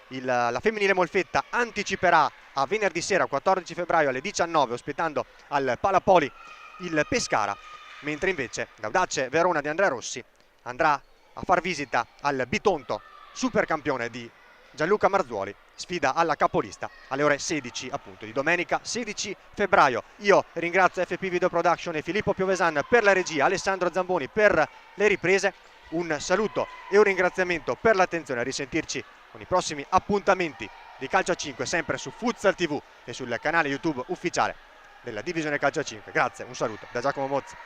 la femminile Molfetta anticiperà a venerdì sera 14 febbraio alle 19 ospitando al Palapoli il Pescara, mentre invece l'Audace Verona di Andrea Rossi andrà a far visita al Bitonto, supercampione di Gianluca Marzuoli, sfida alla capolista alle ore 16 appunto di domenica 16 febbraio. Io ringrazio FP Video Production e Filippo Piovesan per la regia, Alessandro Zamboni per le riprese. Un saluto e un ringraziamento per l'attenzione, a risentirci con i prossimi appuntamenti di Calcio a 5 sempre su Futsal TV e sul canale YouTube ufficiale della Divisione Calcio a 5. Grazie, un saluto da Giacomo Mozzi.